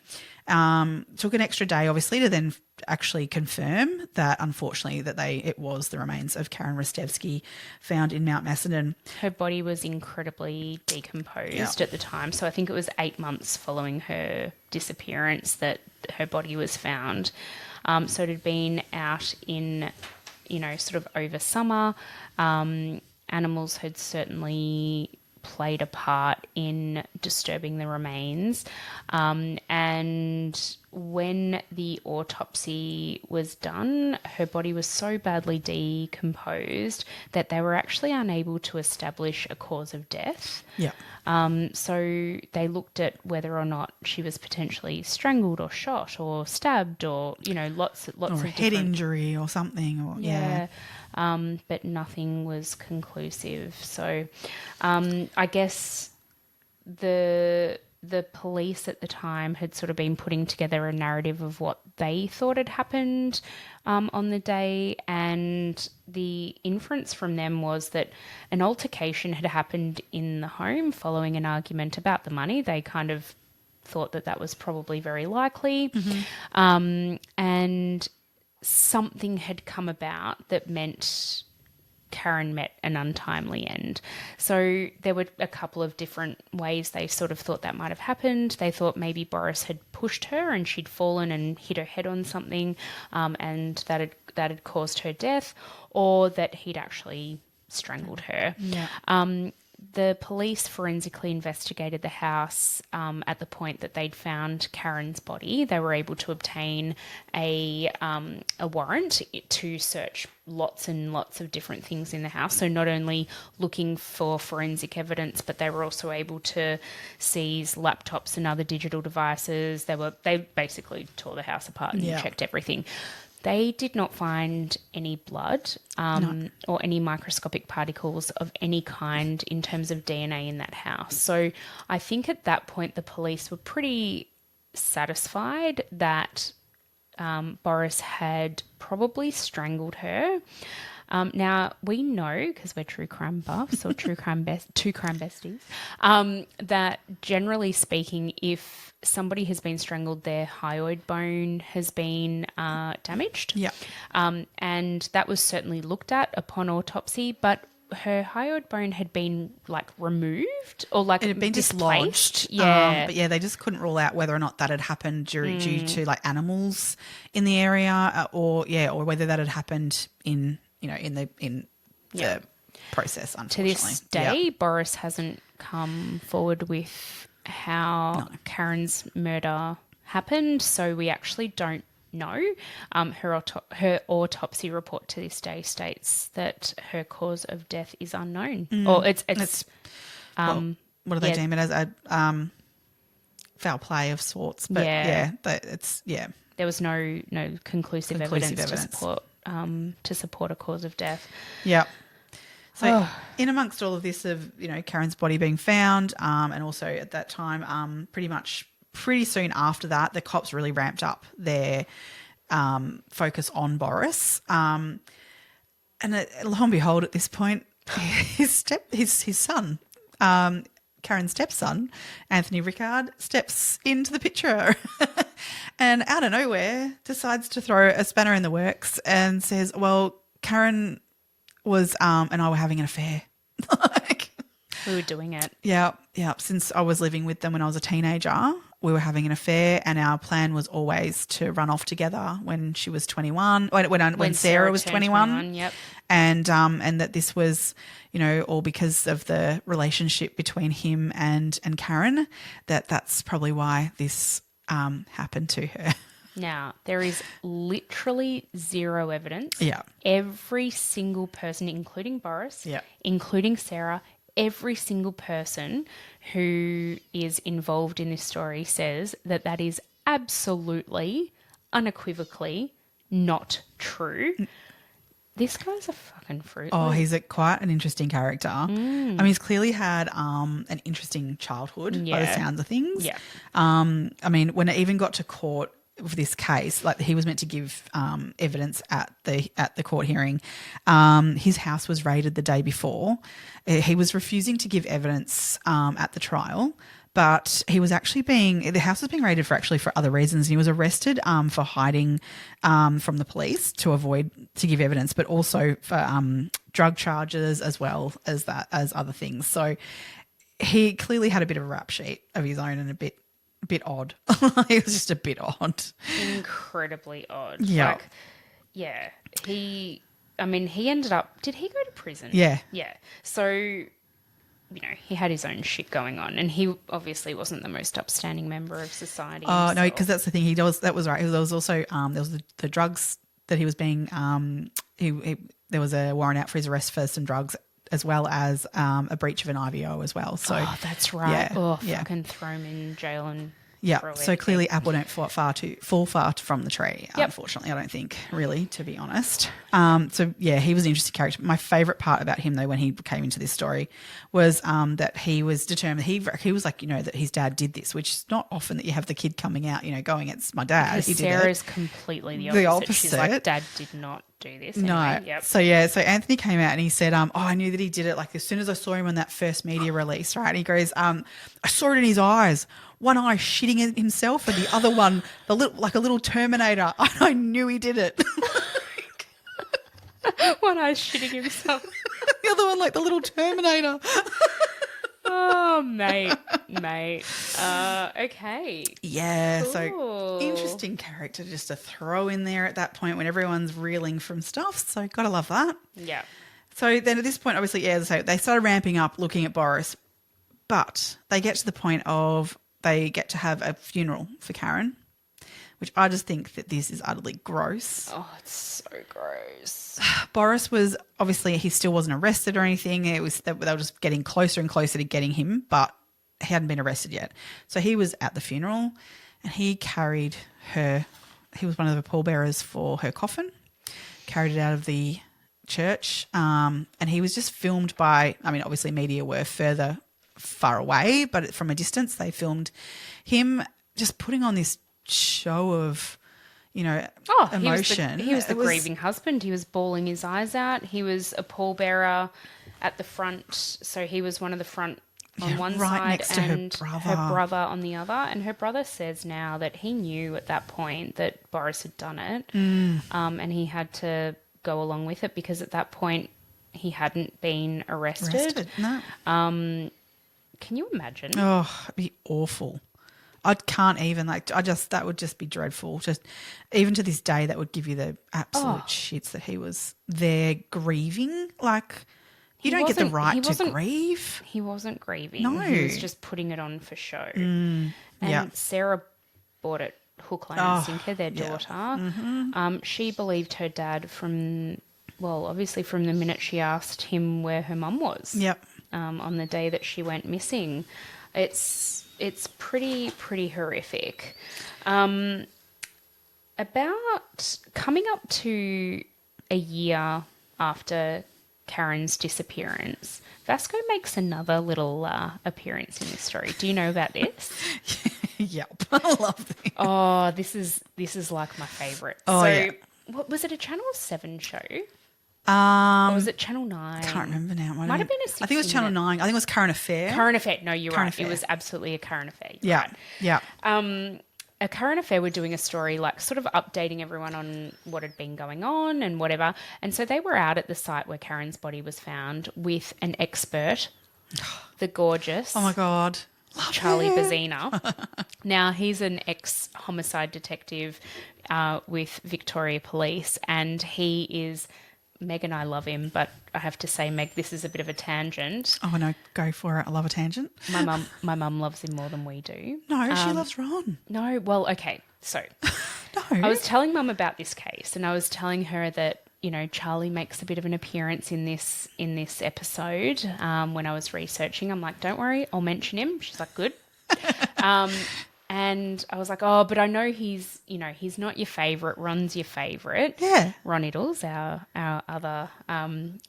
Took an extra day, obviously, to then actually confirm that, unfortunately, it was the remains of Karen Ristevski found in Mount Macedon. Her body was incredibly decomposed at the time, so I think it was 8 months following her disappearance that her body was found. So it had been out in, sort of over summer. Animals had certainly played a part in disturbing the remains. And when the autopsy was done, her body was so badly decomposed that they were actually unable to establish a cause of death. Yeah. So they looked at whether or not she was potentially strangled or shot or stabbed or, lots or of head injury or something. Or but nothing was conclusive. So I guess the the police at the time had sort of been putting together a narrative of what they thought had happened on the day, and the inference from them was that an altercation had happened in the home following an argument about the money. They kind of thought that that was probably very likely. And something had come about that meant Karen met an untimely end. So there were a couple of different ways they sort of thought that might have happened. They thought maybe Borce had pushed her and she'd fallen and hit her head on something, and that had caused her death, or that he'd actually strangled her. Yeah. The police forensically investigated the house at the point that they'd found Karen's body. They were able to obtain a warrant to search lots and lots of different things in the house. So not only looking for forensic evidence, but they were also able to seize laptops and other digital devices. They basically tore the house apart and checked everything. They did not find any blood or any microscopic particles of any kind in terms of DNA in that house. So I think at that point the police were pretty satisfied that Borce had probably strangled her. Now, we know, because we're true crime buffs or two crime besties, that generally speaking, if somebody has been strangled, their hyoid bone has been damaged. Yeah. And that was certainly looked at upon autopsy, but her hyoid bone had been removed or it had been dislodged. Yeah. But they just couldn't rule out whether or not that had happened due to animals in the area, or whether that had happened in the process, unfortunately. To this day, Borce hasn't come forward with how Karen's murder happened, so we actually don't know. Her autopsy report to this day states that her cause of death is unknown. Or it's what do they deem it as? A foul play of sorts. But there was no conclusive evidence to support a cause of death. Yeah. So in amongst all of this of, Karen's body being found, and also at that time, pretty soon after that, the cops really ramped up their focus on Borce. And lo and behold, at this point, his son, Karen's stepson, Anthony Rickard, steps into the picture and out of nowhere decides to throw a spanner in the works and says, well, Karen was and I were having an affair. We were doing it. Yeah. Since I was living with them when I was a teenager, we were having an affair, and our plan was always to run off together when she was 21, when Sarah was 21. Yep. And that this was, all because of the relationship between him and Karen, that's probably why this happened to her. Now, there is literally zero evidence. Yeah. Every single person, including Borce, including Sarah, every single person who is involved in this story says that is absolutely, unequivocally not true. This guy's a fucking fruit. Oh, he's quite an interesting character. I mean, he's clearly had an interesting childhood by the sounds of things. Yeah. I mean, when it even got to court for this case, he was meant to give evidence at the court hearing. His house was raided the day before. He was refusing to give evidence at the trial, but he was actually the house was being raided for other reasons. And he was arrested for hiding from the police to avoid to give evidence, but also for drug charges as well as other things. So he clearly had a bit of a rap sheet of his own and a bit odd. It was just a bit odd. Incredibly odd. Yeah. He ended up, did he go to prison? Yeah. Yeah. So, he had his own shit going on, and he obviously wasn't the most upstanding member of society. Oh, no, because that's the thing. That was right. There was also, there was the drugs that he was being, there was a warrant out for his arrest for some drugs, as well as a breach of an IVO as well. So that's right. Yeah, fucking throw him in jail and Yeah. So clearly apple don't fall far from the tree, Yep. unfortunately, I don't think, really, to be honest. So, yeah, he was an interesting character. My favourite part about him, though, when he came into this story was that he was determined. He was like, that his dad did this, which is not often that you have the kid coming out, going, it's my dad. Because Sarah's completely the opposite. She's like, Dad did not do this. Anyway. No. Yep. So Anthony came out and he said, I knew that he did it like as soon as I saw him on that first media release, right? And he goes, I saw it in his eyes. One eye shitting at himself and the other one, like a little Terminator. I knew he did it. One eye shitting himself. The other one like the little Terminator. Oh, mate. Okay. Yeah, cool. So interesting character just to throw in there at that point when everyone's reeling from stuff. So gotta love that. Yeah. So then at this point, obviously, so they started ramping up looking at Borce, but they get to the point of they get to have a funeral for Karen, which I just think that this is utterly gross. Oh, it's so gross. Borce was obviously, he still wasn't arrested or anything. It was they were just getting closer and closer to getting him, but he hadn't been arrested yet. So he was at the funeral and he carried her. He was one of the pallbearers for her coffin, carried it out of the church, and he was just filmed by, obviously media were far away, but from a distance they filmed him just putting on this show of, emotion. He was the grieving husband. He was bawling his eyes out. He was a pallbearer at the front, so he was one of the front on one right side next to and her brother on the other. And her brother says now that he knew at that point that Borce had done it, and he had to go along with it because at that point he hadn't been arrested. No. Can you imagine? Oh, it'd be awful. I can't even that would just be dreadful. Just even to this day, that would give you the absolute shits that he was there grieving. Like you don't get the right to grieve. He wasn't grieving. No. He was just putting it on for show. And Sarah bought it hook, line and sinker, their daughter. Mm-hmm. She believed her dad obviously from the minute she asked him where her mum was. Yep. On the day that she went missing. It's pretty horrific. About coming up to a year after Karen's disappearance, Vasco makes another little appearance in this story. Do you know about this? Yep. I love this. Oh, this is like my favourite. What was it, a Channel 7 show? Or was it Channel 9? I can't remember now. Might have been a 60 I think it was Channel 9. I think it was Current Affair. Current Affair. No, you're Current right. Affair. It was absolutely a Current Affair. Yeah. Right. Yeah. A Current Affair were doing a story like sort of updating everyone on what had been going on and whatever. And so they were out at the site where Karen's body was found with an expert, the gorgeous. Oh my God. Charlie Bazzina. Now, he's an ex-homicide detective with Victoria Police, and he is... Meg and I love him, but I have to say, Meg, this is a bit of a tangent. Oh, no, go for it. I love a tangent. My mum loves him more than we do. No, she loves Ron. No, well, okay, so... No. I was telling Mum about this case, and I was telling her that, Charlie makes a bit of an appearance in this episode. When I was researching, I'm like, don't worry, I'll mention him. She's like, good. And I was like, oh, but I know he's not your favourite. Ron's your favourite. Yeah. Ron Iddles, our other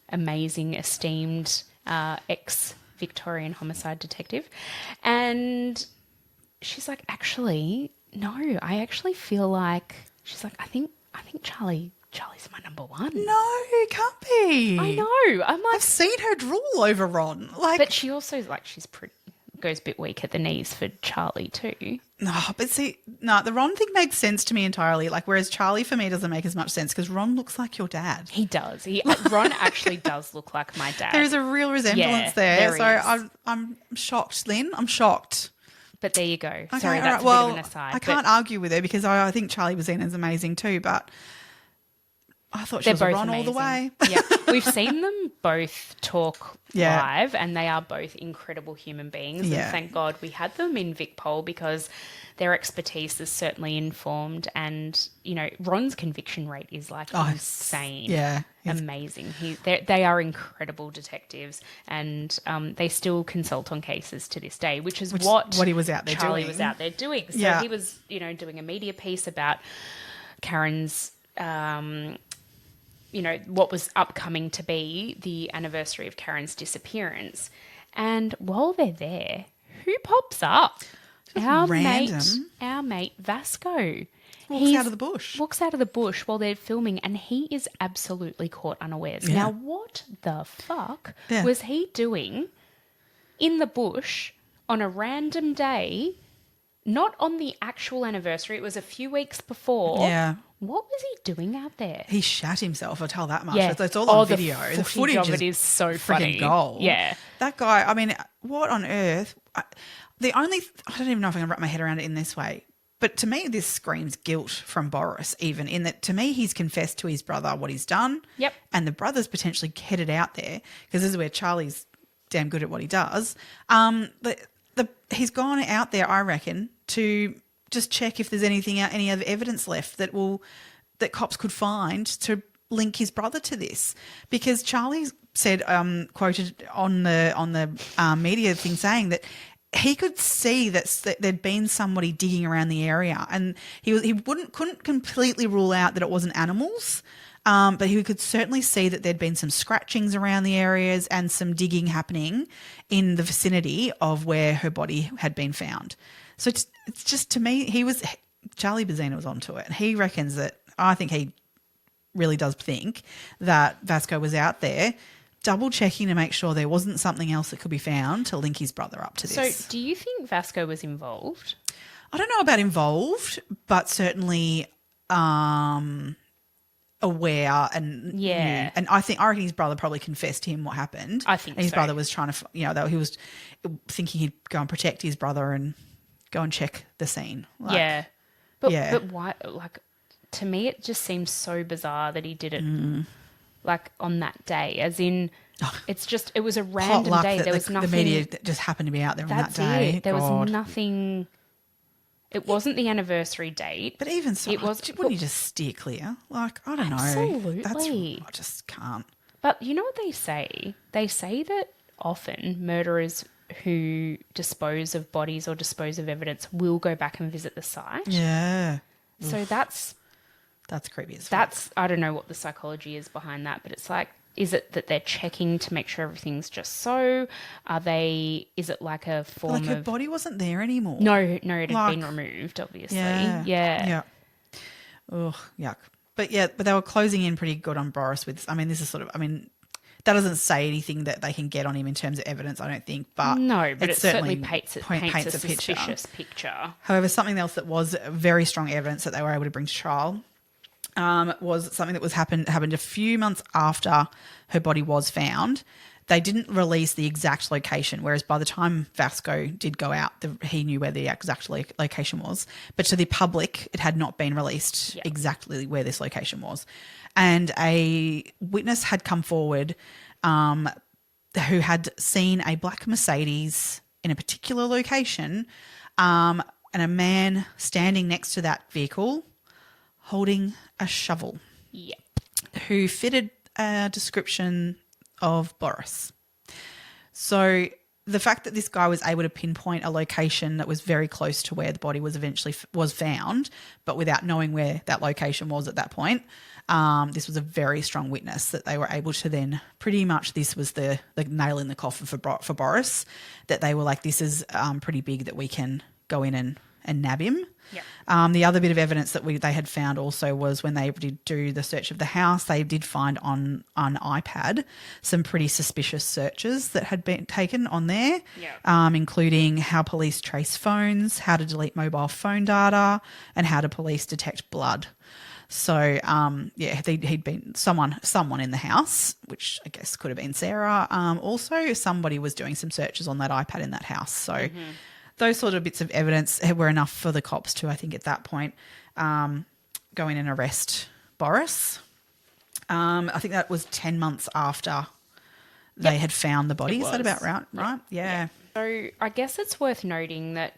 amazing, esteemed ex-Victorian homicide detective. And she's like, actually, no, I actually feel like, she's like, I think Charlie's my number one. No, it can't be. I know. I'm like, I've seen her drool over Ron. But she also, she's pretty... goes a bit weak at the knees for Charlie too. No, but the Ron thing makes sense to me entirely. Whereas Charlie for me doesn't make as much sense because Ron looks like your dad. He does. Ron actually does look like my dad. There is a real resemblance there. So I'm shocked, Lynn. I'm shocked. But there you go. Okay, Sorry, that's a bit of an aside. I can't argue with her because I think Charlie Bazzina is amazing too, but I thought she was a Ron all the way. Yeah, we've seen them both talk live, and they are both incredible human beings. Yeah. And thank God we had them in VicPol because their expertise is certainly informed, and, you know, Ron's conviction rate is like insane. Yeah. Amazing. They are incredible detectives, and they still consult on cases to this day, which is what he was out there Charlie doing. was out there doing. So he was, you know, doing a media piece about Karen's, you know, what was upcoming to be the anniversary of Karen's disappearance. And while they're there, who pops up? Our mate Vasco. Walks out of the bush. Walks out of the bush while they're filming, and he is absolutely caught unawares. Now, what the fuck was he doing in the bush on a random day, not on the actual anniversary? It was a few weeks before. Yeah. What was he doing out there? He shat himself, I'll tell that much. Yeah. It's all on video. The footage of it is so funny. Gold. Yeah. That guy, I mean, what on earth? I don't even know if I can wrap my head around it in this way. But to me, this screams guilt from Borce, even in that, to me, he's confessed to his brother what he's done. Yep. And the brother's potentially headed out there, because this is where Charlie's damn good at what he does. He's gone out there, I reckon, to just check if there's any other evidence left that cops could find to link his brother to this. Because Charlie said, quoted on the media thing, saying that he could see that there'd been somebody digging around the area, and he couldn't completely rule out that it wasn't animals, but he could certainly see that there'd been some scratchings around the areas and some digging happening in the vicinity of where her body had been found. So it's just, to me, Charlie Bazzina was onto it. He reckons that, I think he really does think that Vasco was out there double checking to make sure there wasn't something else that could be found to link his brother up to this. So do you think Vasco was involved? I don't know about involved, but certainly aware and knew. And I reckon his brother probably confessed to him what happened. I think and his brother was trying to, he was thinking he'd go and protect his brother and go and check the scene. But why? Like, to me, it just seems so bizarre that he did it. Like, on that day, as in, it was a random day. There was nothing. The media just happened to be out there on that day. There was nothing. It wasn't the anniversary date. But even so, wouldn't you just steer clear? Like, I don't know. Absolutely. I just can't. But you know what they say? They say that often murderers who dispose of bodies or dispose of evidence will go back and visit the site. Yeah. So that's creepy as fuck. I don't know what the psychology is behind that, but it's like, is it that they're checking to make sure everything's just so? Is it like a form of... her body wasn't there anymore. No, it had been removed, obviously. Yeah. Ugh, yuck. But they were closing in pretty good on Borce with, that doesn't say anything that they can get on him in terms of evidence, I don't think. But no, but it certainly paints a suspicious picture. However, something else that was very strong evidence that they were able to bring to trial was something that happened a few months after her body was found. They didn't release the exact location, whereas by the time Vasco did go out, he knew where the exact location was. But to the public, it had not been released exactly where this location was. And a witness had come forward who had seen a black Mercedes in a particular location and a man standing next to that vehicle holding a shovel. Yep. Who fitted a description of Borce. So the fact that this guy was able to pinpoint a location that was very close to where the body was eventually was found, but without knowing where that location was at that point, this was a very strong witness that they were able to then pretty much, this was the nail in the coffin for Borce, that they were like, this is pretty big that we can go in and nab him. Yep. The other bit of evidence that they had found also was when they did do the search of the house, they did find on iPad some pretty suspicious searches that had been taken on there, including how police trace phones, how to delete mobile phone data, and how to police detect blood. So, he'd been someone in the house, which I guess could have been Sarah. Also, somebody was doing some searches on that iPad in that house. So those sort of bits of evidence were enough for the cops to, I think at that point, go in and arrest Borce. I think that was 10 months after they had found the body. Is that about right? Yeah. So I guess it's worth noting that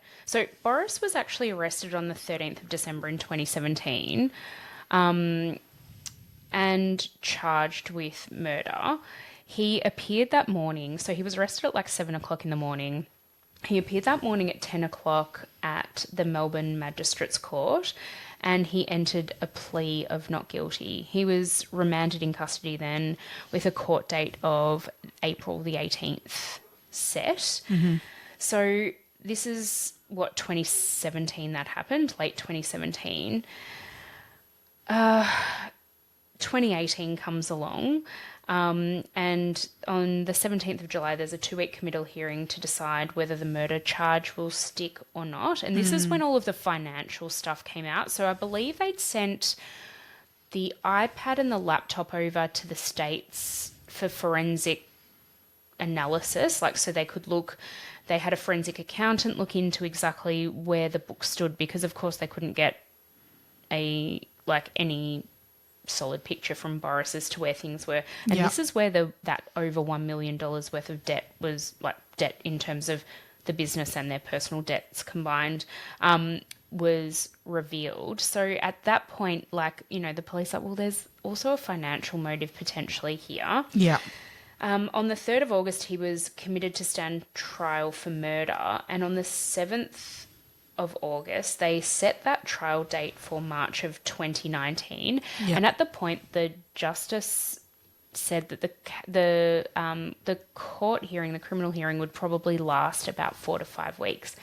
Borce was actually arrested on the 13th of December in 2017 and charged with murder. He appeared that morning. So he was arrested at like 7 o'clock in the morning. He appeared that morning at 10 o'clock at the Melbourne Magistrates Court and he entered a plea of not guilty. He was remanded in custody then with a court date of April the 18th set. So this is 2017 that happened, late 2017. 2018 comes along. And on the 17th of July, there's a 2-week committal hearing to decide whether the murder charge will stick or not. And this is when all of the financial stuff came out. So I believe they'd sent the iPad and the laptop over to the States for forensic analysis, so they could look. They had a forensic accountant look into exactly where the book stood because, of course, they couldn't get any solid picture from Borce as to where things were. And this is where that over $1 million worth of debt was, debt in terms of the business and their personal debts combined, was revealed. So at that point, the police are there's also a financial motive potentially here. Yeah. On the 3rd of August, he was committed to stand trial for murder. And on the 7th of August, they set that trial date for March of 2019. Yeah. And at the point, the justice said that the court hearing, the criminal hearing, would probably last about 4 to 5 weeks.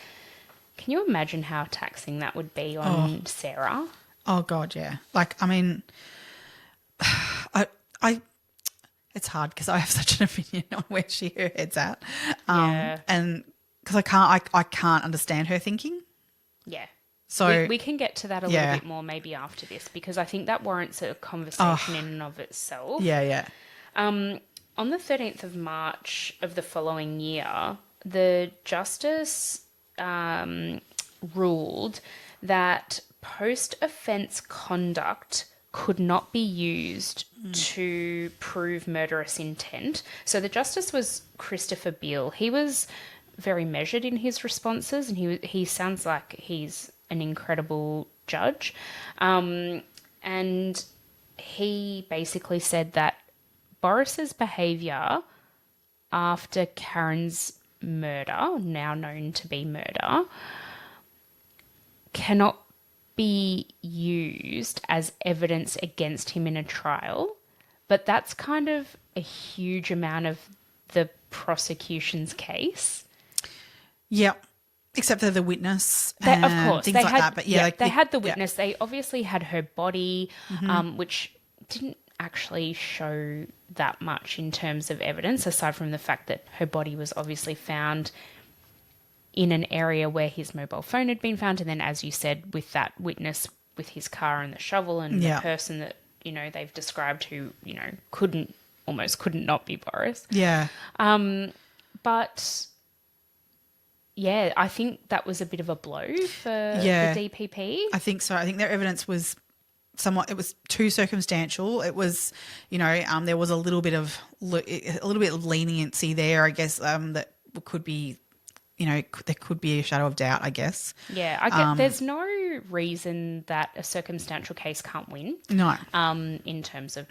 Can you imagine how taxing that would be on Sarah? Oh God, yeah. It's hard because I have such an opinion on where her head's at, and because I can't understand her thinking. Yeah. So we can get to that a little bit more maybe after this because I think that warrants a conversation in and of itself. Yeah, yeah. On the 13th of March of the following year, the justice ruled that post-offence conduct could not be used to prove murderous intent. So the justice was Christopher Beale. He was very measured in his responses and he sounds like he's an incredible judge. And he basically said that Borce's behaviour after Karen's murder, now known to be murder, cannot be used as evidence against him in a trial, but that's kind of a huge amount of the prosecution's case. Yeah, except for the witness of course, things that. But they had the witness. Yeah. They obviously had her body, which didn't actually show that much in terms of evidence, aside from the fact that her body was obviously found in an area where his mobile phone had been found. And then, as you said, with that witness with his car and the shovel and the person that, they've described who, almost couldn't not be Borce. Yeah. But yeah, I think that was a bit of a blow for the DPP. I think so. I think their evidence was it was too circumstantial. It was, there was a little bit of leniency there, I guess, that could be, there could be a shadow of doubt, I guess. Yeah, I get there's no reason that a circumstantial case can't win. No. In terms of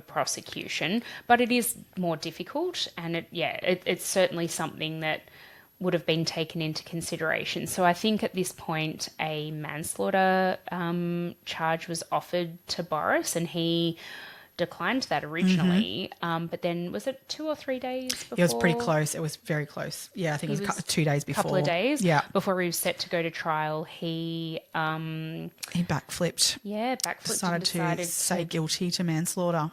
prosecution, but it is more difficult, and it's certainly something that would have been taken into consideration. So I think at this point a manslaughter charge was offered to Borce and he declined that originally. But then was it 2 or 3 days before? It was pretty close. It was very close. Yeah, I think it was 2 days before. A couple of days before he was set to go to trial. He backflipped. Yeah, backflipped. Decided to say guilty to manslaughter.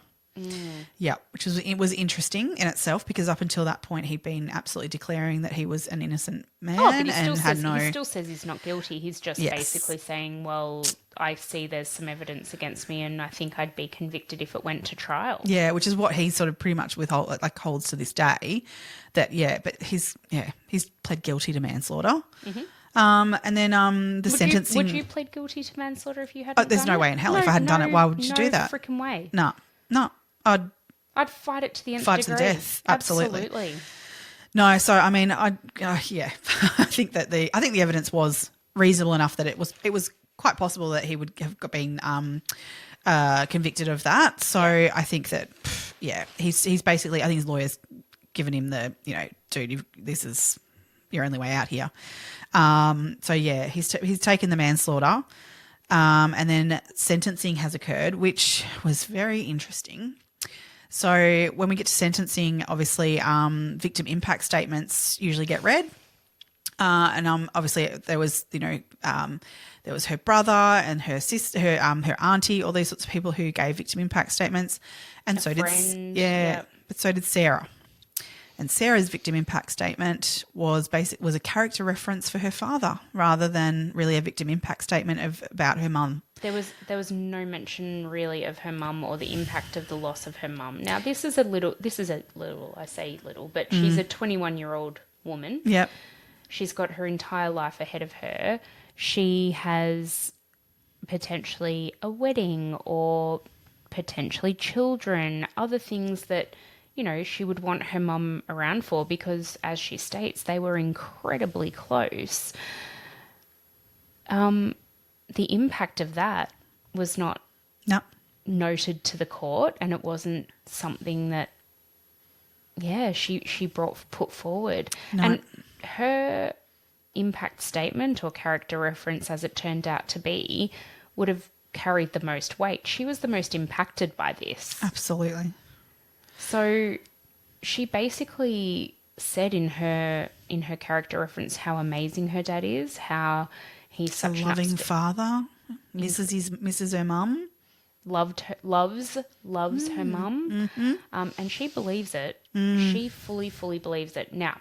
Yeah, which was interesting in itself because up until that point he'd been absolutely declaring that he was an innocent man but he still says he's not guilty. He's just basically saying, well, I see there's some evidence against me and I think I'd be convicted if it went to trial. Yeah, which is what he sort of pretty much holds to this day. But he's pled guilty to manslaughter. And then the sentencing. Would you plead guilty to manslaughter if you hadn't? There's no way in hell. If I hadn't done it, why would you do that? No freaking way. No. I'd fight it to the nth fight degree. to the death. Absolutely. No, so I mean, yeah, I think the evidence was reasonable enough that it was quite possible that he would have been convicted of that. So I think that, yeah, he's basically, I think his lawyer's given him the, dude, this is your only way out here. So yeah, he's taken the manslaughter, and then sentencing has occurred, which was very interesting. So when we get to sentencing, obviously, victim impact statements usually get read. And obviously there was, there was her brother and her sister, her auntie, all these sorts of people who gave victim impact statements. And but so did Sarah. And Sarah's victim impact statement was a character reference for her father rather than really a victim impact statement about her mum. There was no mention really of her mum or the impact of the loss of her mum. Now this is a little, I say little, but she's a 21-year-old woman. Yep. She's got her entire life ahead of her. She has potentially a wedding or potentially children, other things that, she would want her mum around for because, as she states, they were incredibly close. The impact of that was not noted to the court, and it wasn't something that, she put forward. No. And her impact statement or character reference, as it turned out to be, would have carried the most weight. She was the most impacted by this. Absolutely. So she basically said in her character reference how amazing her dad is, how he's such a loving father, misses her mum, loves her mum, and she believes it. She fully believes it. Now,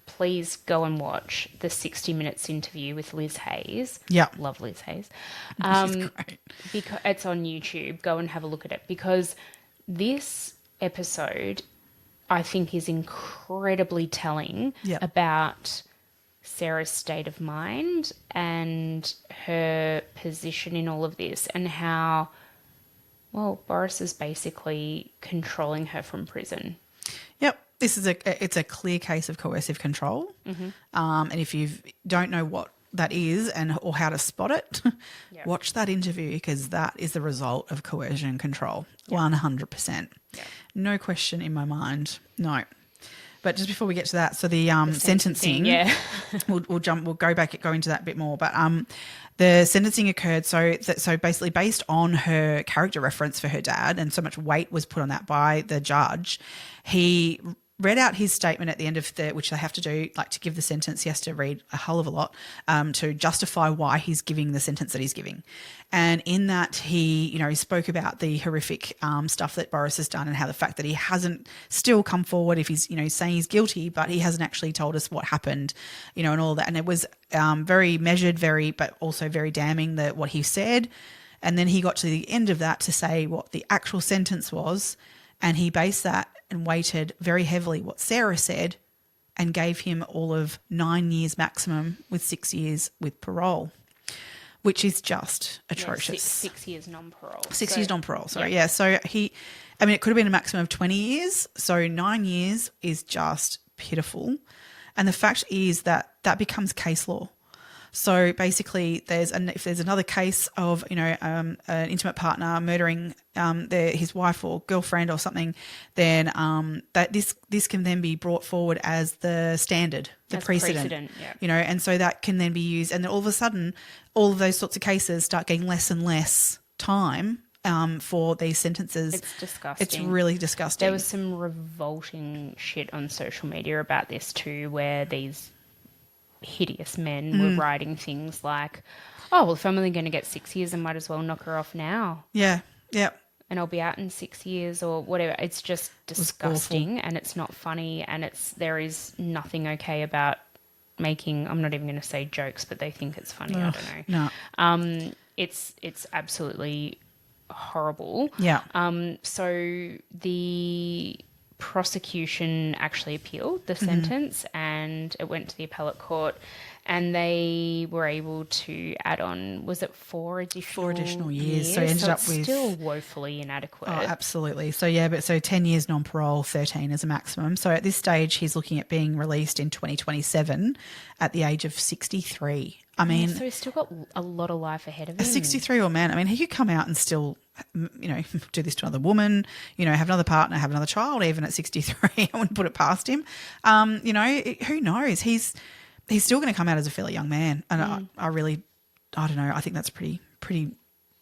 please go and watch the 60 Minutes interview with Liz Hayes. Yeah, love Liz Hayes. She's great. Because it's on YouTube. Go and have a look at it because this episode, I think, is incredibly telling about Sarah's state of mind and her position in all of this and how, Borce is basically controlling her from prison. Yep. It's a clear case of coercive control. Mm-hmm. And if you don't know what that is or how to spot it, watch that interview because that is the result of coercion and control, 100%. Yep. No question in my mind. No. But just before we get to that, so the sentencing, we'll go into that a bit more. But the sentencing occurred so basically based on her character reference for her dad, and so much weight was put on that by the judge. He read out his statement at the end of which they have to do, like to give the sentence, he has to read a hell of a lot to justify why he's giving the sentence that he's giving. And in that he spoke about the horrific stuff that Borce has done and how the fact that he hasn't still come forward if he's, saying he's guilty, but he hasn't actually told us what happened, and all that. And it was very measured, but also very damning what he said. And then he got to the end of that to say what the actual sentence was. And he based that and weighted very heavily what Sarah said and gave him all of 9 years maximum with 6 years with parole, which is just atrocious. Yeah, 6 years non-parole. 6 years non-parole, sorry. Yeah. So it could have been a maximum of 20 years. So 9 years is just pitiful. And the fact is that becomes case law. So basically, if there's another case of an intimate partner murdering his wife or girlfriend or something, then that this can then be brought forward as the standard, the precedent. And so that can then be used, and then all of a sudden, all of those sorts of cases start getting less and less time for these sentences. It's disgusting. It's really disgusting. There was some revolting shit on social media about this too, where these hideous men were writing things like, if I'm only going to get 6 years, I might as well knock her off now. Yeah. And I'll be out in 6 years or whatever. It's just disgusting and it's not funny, and there is nothing okay about making, I'm not even going to say jokes, but they think it's funny. I don't know. No. It's absolutely horrible. Yeah. So the prosecution actually appealed the sentence and it went to the appellate court, And they were able to add on, was it 4 additional years? So ended up with still woefully inadequate. Oh, absolutely. So yeah, but so 10 years non-parole, 13 as a maximum. So at this stage, he's looking at being released in 2027 at the age of 63. I mean, so he's still got a lot of life ahead of him. A 63-year-old man. I mean, he could come out and still, do this to another woman, have another partner, have another child, even at 63. I wouldn't put it past him. Who knows? He's still going to come out as a fairly young man. And I don't know. I think that's pretty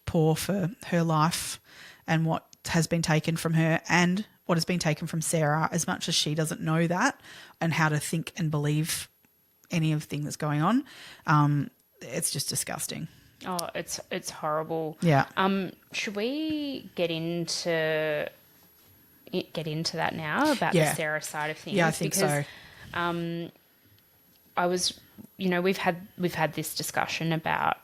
poor for her life and what has been taken from her and what has been taken from Sarah, as much as she doesn't know that and how to think and believe any of the thing that's going on. It's just disgusting. Oh, it's horrible. Yeah. Should we get into that now about the Sarah side of things? Yeah, I think so. I was, we've had this discussion about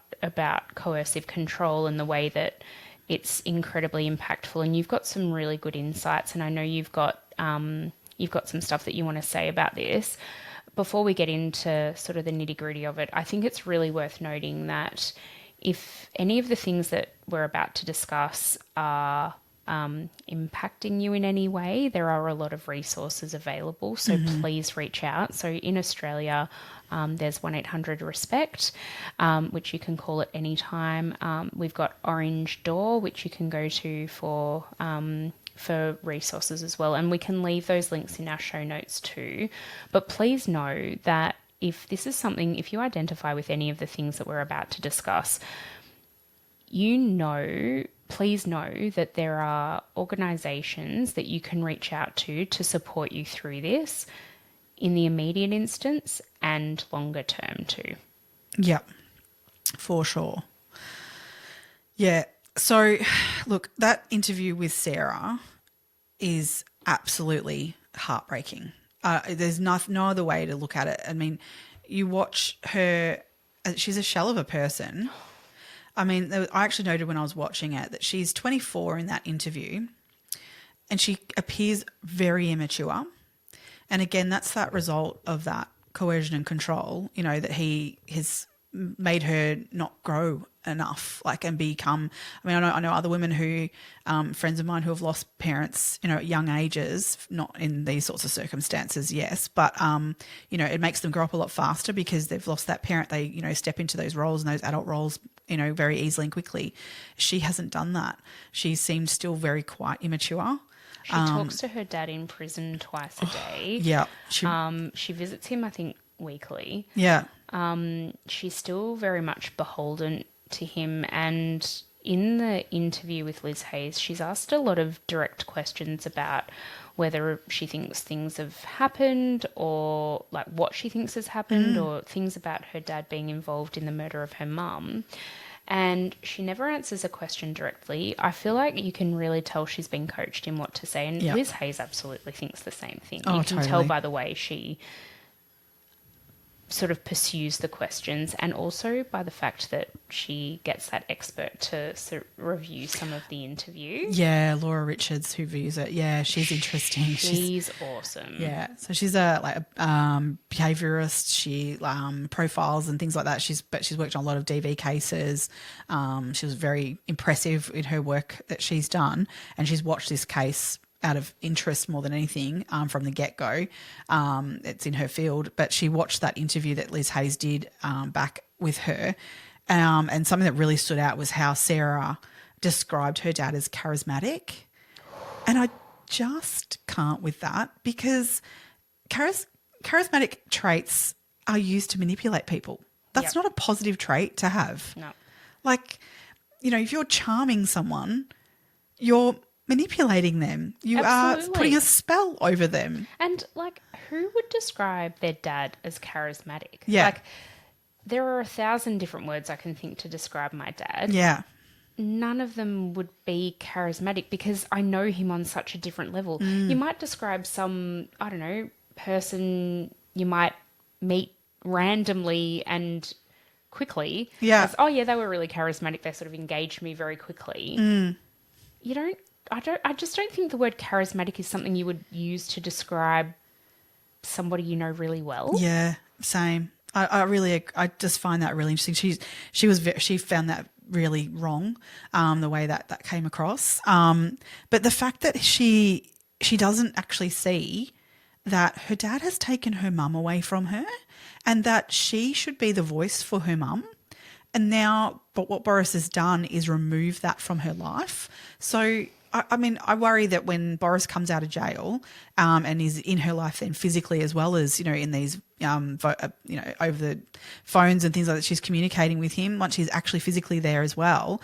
coercive control and the way that it's incredibly impactful, and you've got some really good insights, and I know you've got some stuff that you want to say about this. Before we get into sort of the nitty-gritty of it, I think it's really worth noting that if any of the things that we're about to discuss are impacting you in any way, there are a lot of resources available, so please reach out. So in Australia, there's 1-800-RESPECT, which you can call at any time. We've got Orange Door, which you can go to for resources as well, and we can leave those links in our show notes too. But please know that if you identify with any of the things that we're about to discuss, please know that there are organisations that you can reach out to support you through this in the immediate instance and longer term too. Yep, for sure. Yeah. So, look, that interview with Sarah is absolutely heartbreaking. There's no other way to look at it. I mean, you watch her, she's a shell of a person. I mean, I actually noted when I was watching it that she's 24 in that interview and she appears very immature. And again, that's that result of that coercion and control, that he has made her not grow enough, and become. I mean, I know other women who, friends of mine who have lost parents, at young ages, not in these sorts of circumstances, yes, but it makes them grow up a lot faster because they've lost that parent. They, step into those roles and those adult roles, very easily and quickly. She hasn't done that. She seems still very quite immature. She talks to her dad in prison twice a day. Yeah. She visits him, I think, weekly. Yeah. She's still very much beholden to him, and in the interview with Liz Hayes, she's asked a lot of direct questions about whether she thinks things have happened or what she thinks has happened or things about her dad being involved in the murder of her mum. And she never answers a question directly. I feel like you can really tell she's been coached in what to say, and Liz Hayes absolutely thinks the same thing. You can tell by the way she sort of pursues the questions, and also by the fact that she gets that expert to sort of review some of the interview. Yeah, Laura Richards, who views it. Yeah, she's interesting. She's awesome. Yeah, so she's a behaviourist. She profiles and things like that. She's worked on a lot of DV cases. She was very impressive in her work that she's done, and she's watched this case out of interest more than anything from the get-go. It's in her field, but she watched that interview that Liz Hayes did back with her, and something that really stood out was how Sarah described her dad as charismatic, and I just can't with that, because charismatic traits are used to manipulate people. That's not a positive trait to have. No. If you're charming someone, you're manipulating them. You Absolutely. are putting a spell over them. And who would describe their dad as charismatic? Yeah. There are 1,000 different words I can think to describe my dad. Yeah. None of them would be charismatic because I know him on such a different level. You might describe some, I don't know, person you might meet randomly and quickly as, oh yeah, they were really charismatic. They sort of engaged me very quickly. I just don't think the word charismatic is something you would use to describe somebody you know really well. Yeah, same. I just find that really interesting. She found that really wrong, the way that came across. But the fact that she doesn't actually see that her dad has taken her mum away from her, and that she should be the voice for her mum. And now, but what Borce has done is remove that from her life. So, I mean, I worry that when Borce comes out of jail, and is in her life then physically as well as, in these, over the phones and things like that, she's communicating with him once she's actually physically there as well,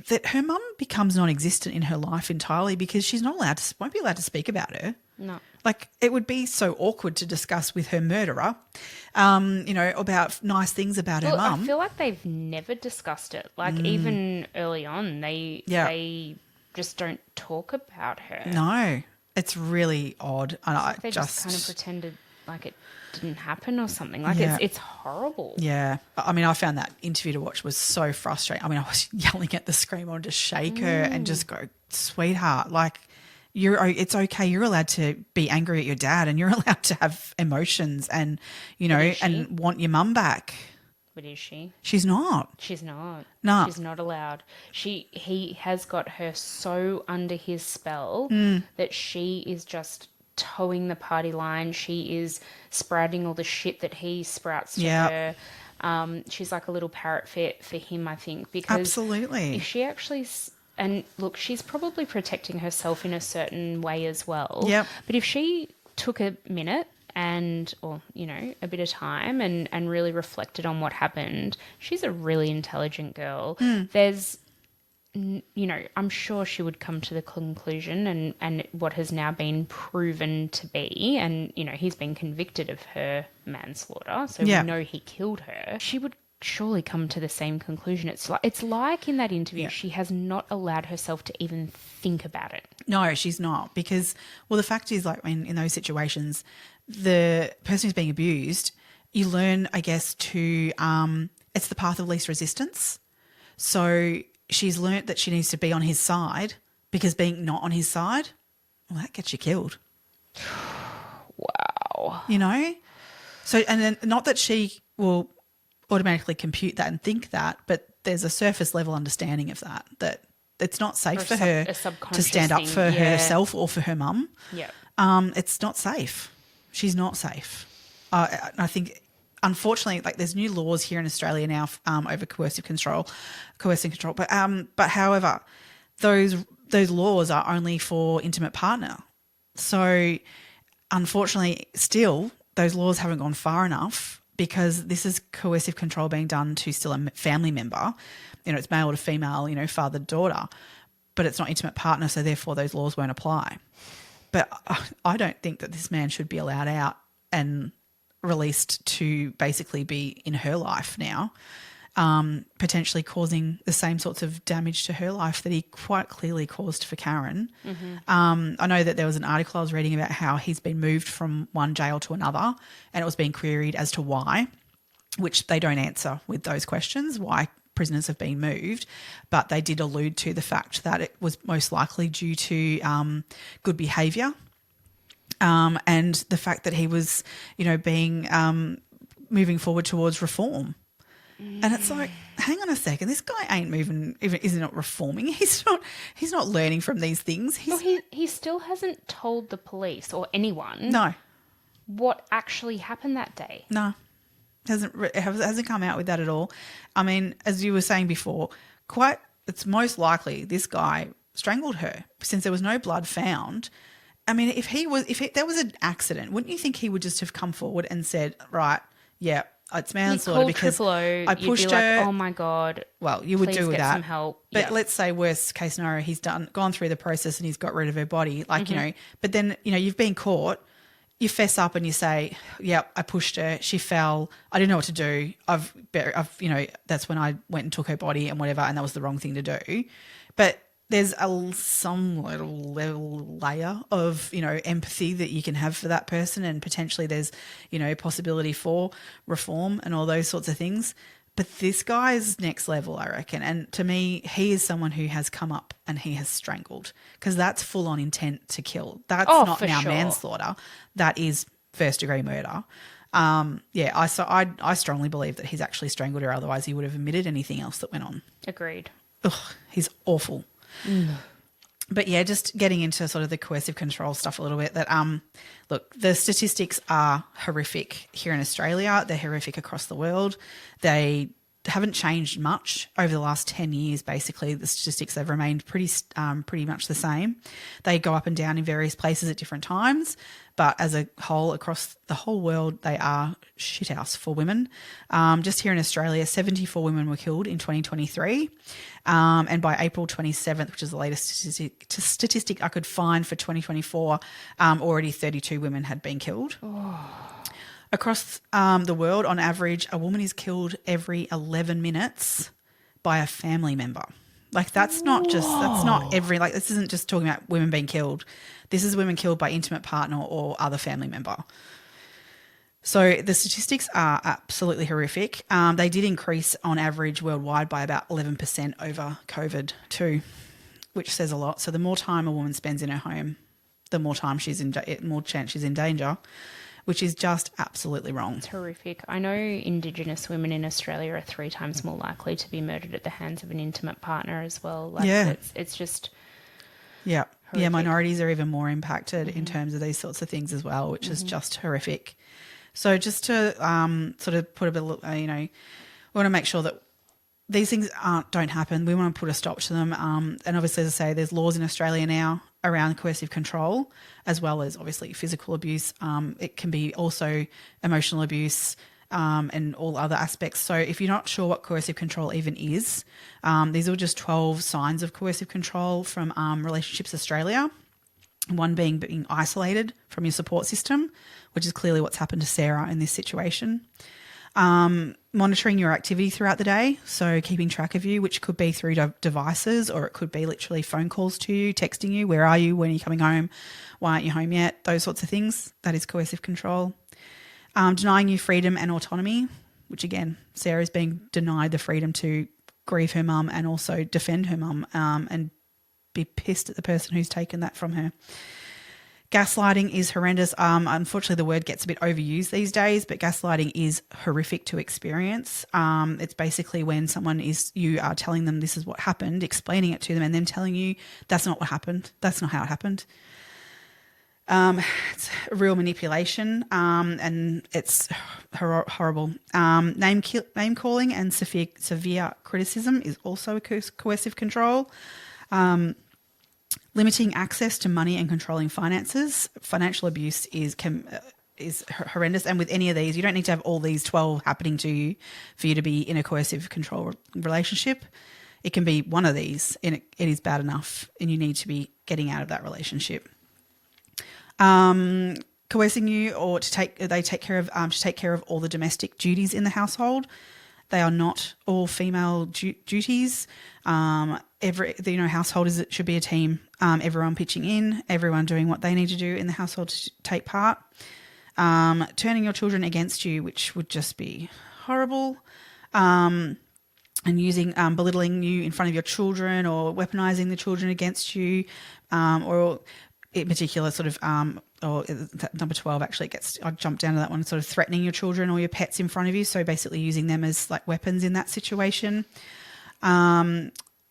that her mum becomes non-existent in her life entirely, because she's won't be allowed to speak about her. No. Like, it would be so awkward to discuss with her murderer, about nice things about her mum. I feel like they've never discussed it. Like, even early on, they just don't talk about her. No, it's really odd. And they just kind of pretended like it didn't happen or something. Like, it's horrible. Yeah. I mean, I found that interview to watch was so frustrating. I mean, I was yelling at the screen, I wanted to shake her and just go, sweetheart, like, it's okay. You're allowed to be angry at your dad, and you're allowed to have emotions and, and want your mum back. But is she? She's not. She's not. No. She's not allowed. He has got her so under his spell that she is just towing the party line. She is sprouting all the shit that he sprouts to her. She's like a little parrot for him, I think. Because absolutely. If she actually... And look, she's probably protecting herself in a certain way as well. Yep. But if she took a minute or a bit of time and really reflected on what happened, she's a really intelligent girl. There's, I'm sure she would come to the conclusion and what has now been proven to be, and, he's been convicted of her manslaughter, so we know he killed her. She would surely come to the same conclusion. It's like in that interview, she has not allowed herself to even think about it. No, she's not, because, well, the fact is, like, in those situations, the person who's being abused, you learn, I guess, to it's the path of least resistance. So she's learnt that she needs to be on his side, because being not on his side, well, that gets you killed. Wow. So, and then, not that she will automatically compute that and think that, but there's a surface level understanding of that it's not safe for her to stand up for herself or for her mum. Yeah. It's not safe. She's not safe. I think, unfortunately, like, there's new laws here in Australia now over coercive control. But however, those laws are only for intimate partner. So, unfortunately, still, those laws haven't gone far enough, because this is coercive control being done to still a family member. It's male to female, father to daughter, but it's not intimate partner, so therefore those laws won't apply. But I don't think that this man should be allowed out and released to basically be in her life now, potentially causing the same sorts of damage to her life that he quite clearly caused for Karen. I know that there was an article I was reading about how he's been moved from one jail to another, and it was being queried as to why, which they don't answer with those questions, why prisoners have been moved, but they did allude to the fact that it was most likely due to good behaviour, and the fact that he was, being moving forward towards reform. And it's like, hang on a second, this guy ain't moving, isn't not reforming. He's not learning from these things. He still hasn't told the police or anyone what actually happened that day. No, hasn't come out with that at all. I mean, as you were saying before, it's most likely this guy strangled her, since there was no blood found. I mean, if there was an accident, wouldn't you think he would just have come forward and said, right, yeah, it's manslaughter because I pushed her. Like, oh my God. Well, you would do get that. Some help. But let's say worst case scenario, he's gone through the process and he's got rid of her body. Like, but then, you've been caught, you fess up and you say, yep, I pushed her. She fell. I didn't know what to do. That's when I went and took her body and whatever. And that was the wrong thing to do. But there's some little layer of, empathy that you can have for that person, and potentially there's, possibility for reform and all those sorts of things. But this guy is next level, I reckon. And to me, he is someone who has come up and he has strangled, because that's full on intent to kill. That's not now manslaughter. That is first degree murder. I strongly believe that he's actually strangled her. Otherwise, he would have admitted anything else that went on. Agreed. Ugh, he's awful. But yeah, just getting into sort of the coercive control stuff a little bit. That look, the statistics are horrific here in Australia. They're horrific across the world. They haven't changed much over the last 10 years. Basically, the statistics have remained pretty much the same. They go up and down in various places at different times, but as a whole, across the whole world, they are shithouse for women. Just here in Australia, 74 women were killed in 2023, and by April 27th, which is the latest statistic I could find for 2024, already 32 women had been killed. Across the world, on average, a woman is killed every 11 minutes by a family member. Like that's not every, like this isn't just talking about women being killed. This is women killed by intimate partner or other family member. So the statistics are absolutely horrific. They did increase on average worldwide by about 11% over COVID too, which says a lot. So the more time a woman spends in her home, the more time more chance she's in danger, which is just absolutely wrong. It's horrific. I know Indigenous women in Australia are 3 times more likely to be murdered at the hands of an intimate partner as well. Like, it's just horrific. Yeah, minorities are even more impacted in terms of these sorts of things as well, which is just horrific. So just to sort of put a bit of, we want to make sure that these things don't happen. We want to put a stop to them. And obviously, as I say, there's laws in Australia now around coercive control, as well as obviously physical abuse. It can be also emotional abuse and all other aspects. So if you're not sure what coercive control even is, these are just 12 signs of coercive control from Relationships Australia. One being isolated from your support system, which is clearly what's happened to Sarah in this situation. Monitoring your activity throughout the day, so keeping track of you, which could be through devices or it could be literally phone calls to you, texting you, where are you, when are you coming home, why aren't you home yet, those sorts of things. That is coercive control. Denying you freedom and autonomy, which again, Sarah's being denied the freedom to grieve her mum and also defend her mum and be pissed at the person who's taken that from her. Gaslighting is horrendous. Unfortunately, the word gets a bit overused these days, but gaslighting is horrific to experience. It's basically when you are telling them this is what happened, explaining it to them, and then telling you that's not what happened. That's not how it happened. It's real manipulation, and it's horrible. Name calling and severe criticism is also a coercive control. Limiting access to money and controlling finances. Financial abuse is horrendous. And with any of these, you don't need to have all these 12 happening to you for you to be in a coercive control relationship. It can be one of these and it is bad enough and you need to be getting out of that relationship. Coercing you or to take care of all the domestic duties in the household. They are not all female duties. Household it should be a team. Everyone pitching in, everyone doing what they need to do in the household to take part. Turning your children against you, which would just be horrible. And using belittling you in front of your children or weaponizing the children against you, or in particular sort of or number 12 actually I jumped down to that one, sort of threatening your children or your pets in front of you. So basically using them as like weapons in that situation.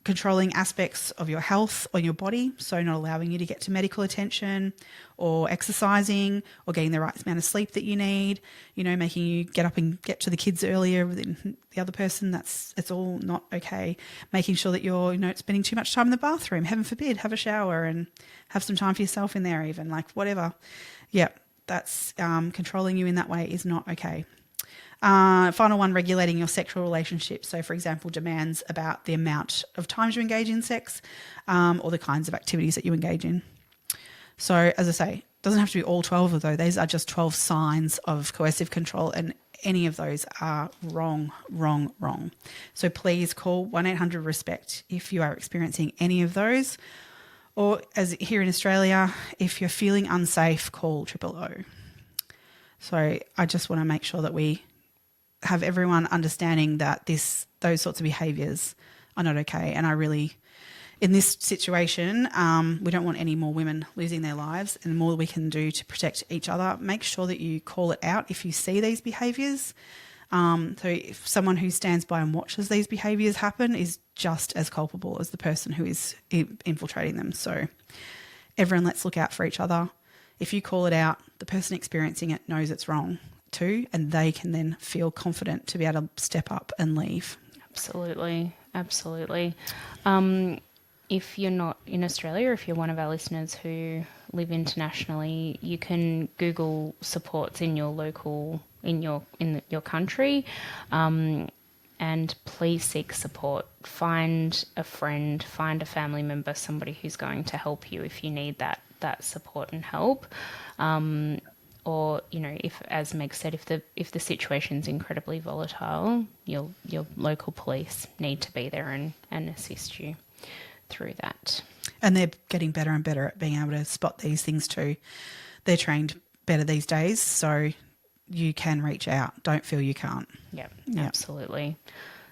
Controlling aspects of your health or your body, so not allowing you to get to medical attention or exercising or getting the right amount of sleep that you need, making you get up and get to the kids earlier than the other person. It's all not okay. Making sure that you're, spending too much time in the bathroom, heaven forbid, have a shower and have some time for yourself in there even, like whatever. Yeah, that's controlling you in that way is not okay. Final one, regulating your sexual relationship. So, for example, demands about the amount of times you engage in sex or the kinds of activities that you engage in. So, as I say, it doesn't have to be all 12 of those. These are just 12 signs of coercive control, and any of those are wrong. So please call 1-800-RESPECT if you are experiencing any of those. Or as here in Australia, if you're feeling unsafe, call 000. So I just want to make sure that we have everyone understanding that those sorts of behaviours are not okay. And I really in this situation, we don't want any more women losing their lives, and the more we can do to protect each other, make sure that you call it out if you see these behaviours. So if someone who stands by and watches these behaviours happen is just as culpable as the person who is infiltrating them. So everyone, let's look out for each other. If you call it out, the person experiencing it knows it's wrong too, and they can then feel confident to be able to step up and leave. Absolutely. If you're not in Australia, if you're one of our listeners who live internationally, you can Google supports in your local, in your country, and please seek support. Find a friend, find a family member, somebody who's going to help you if you need that support and help. Or, you know, if, as Meg said, if the situation's incredibly volatile, your local police need to be there and assist you through that. And they're getting better and better at being able to spot these things too. They're trained better these days, so you can reach out. Don't feel you can't. Yep. Absolutely.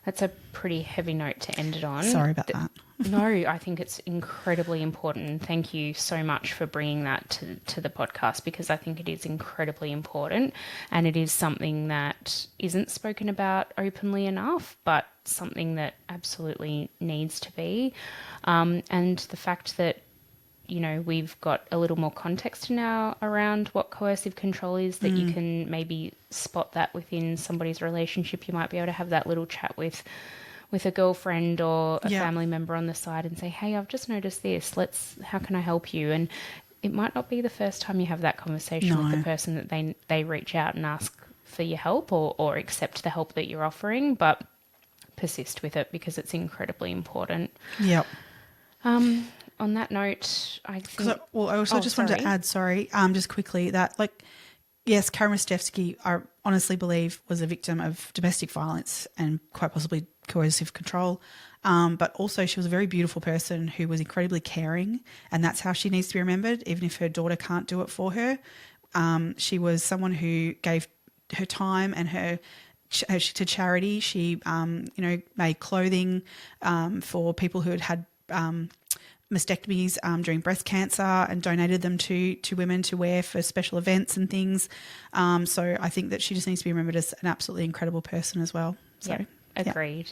That's a pretty heavy note to end it on. Sorry about that. No, I think it's incredibly important. And thank you so much for bringing that to the podcast, because I think it is incredibly important, and it is something that isn't spoken about openly enough, but something that absolutely needs to be. And the fact that, you know, we've got a little more context now around what coercive control is, that you can maybe spot that within somebody's relationship. You might be able to have that little chat with a girlfriend or a family member on the side and say, hey, I've just noticed this. How can I help you? And it might not be the first time you have that conversation with the person that they reach out and ask for your help or accept the help that you're offering, but persist with it because it's incredibly important. Yep. On that note, I think... I also wanted to add, just quickly, that, yes, Karen Ristevski, I honestly believe, was a victim of domestic violence and quite possibly coercive control. But also she was a very beautiful person who was incredibly caring, and that's how she needs to be remembered, even if her daughter can't do it for her. She was someone who gave her time and her to charity. She, made clothing for people who had mastectomies during breast cancer and donated them to women to wear for special events and things. So I think that she just needs to be remembered as an absolutely incredible person as well. So, Agreed.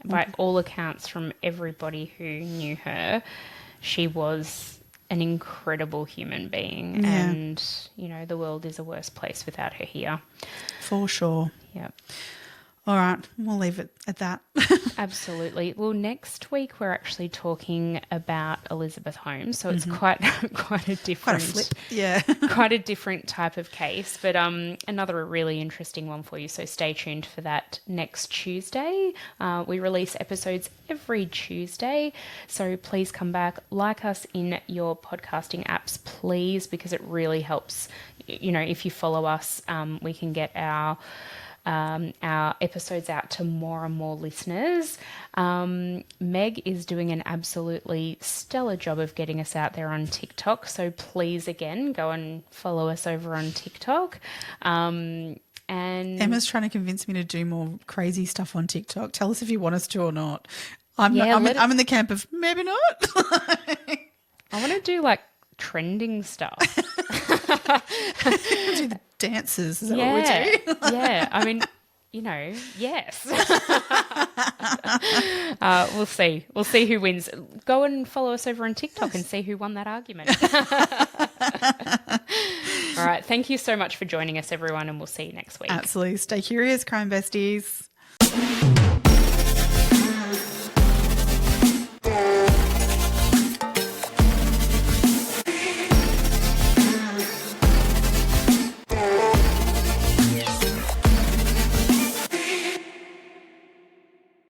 By all accounts from everybody who knew her, she was an incredible human being, and, you know, the world is a worse place without her here. For sure. Yeah. All right, we'll leave it at that. Absolutely. Well, next week we're actually talking about Elizabeth Holmes, so it's quite a different, quite a different type of case, but another really interesting one for you. So stay tuned for that next Tuesday. We release episodes every Tuesday, so please come back, like us in your podcasting apps, please, because it really helps. You know, if you follow us, we can get our episodes out to more and more listeners. Meg is doing an absolutely stellar job of getting us out there on TikTok. So please, again, go and follow us over on TikTok. And Emma's trying to convince me to do more crazy stuff on TikTok. Tell us if you want us to or not. I'm in the camp of maybe not. I want to do trending stuff. Do the dances, is that what we do? Yeah, I mean, you know, yes. We'll see who wins. Go and follow us over on TikTok and see who won that argument. All right, thank you so much for joining us, everyone, and we'll see you next week. Absolutely. Stay curious, crime besties.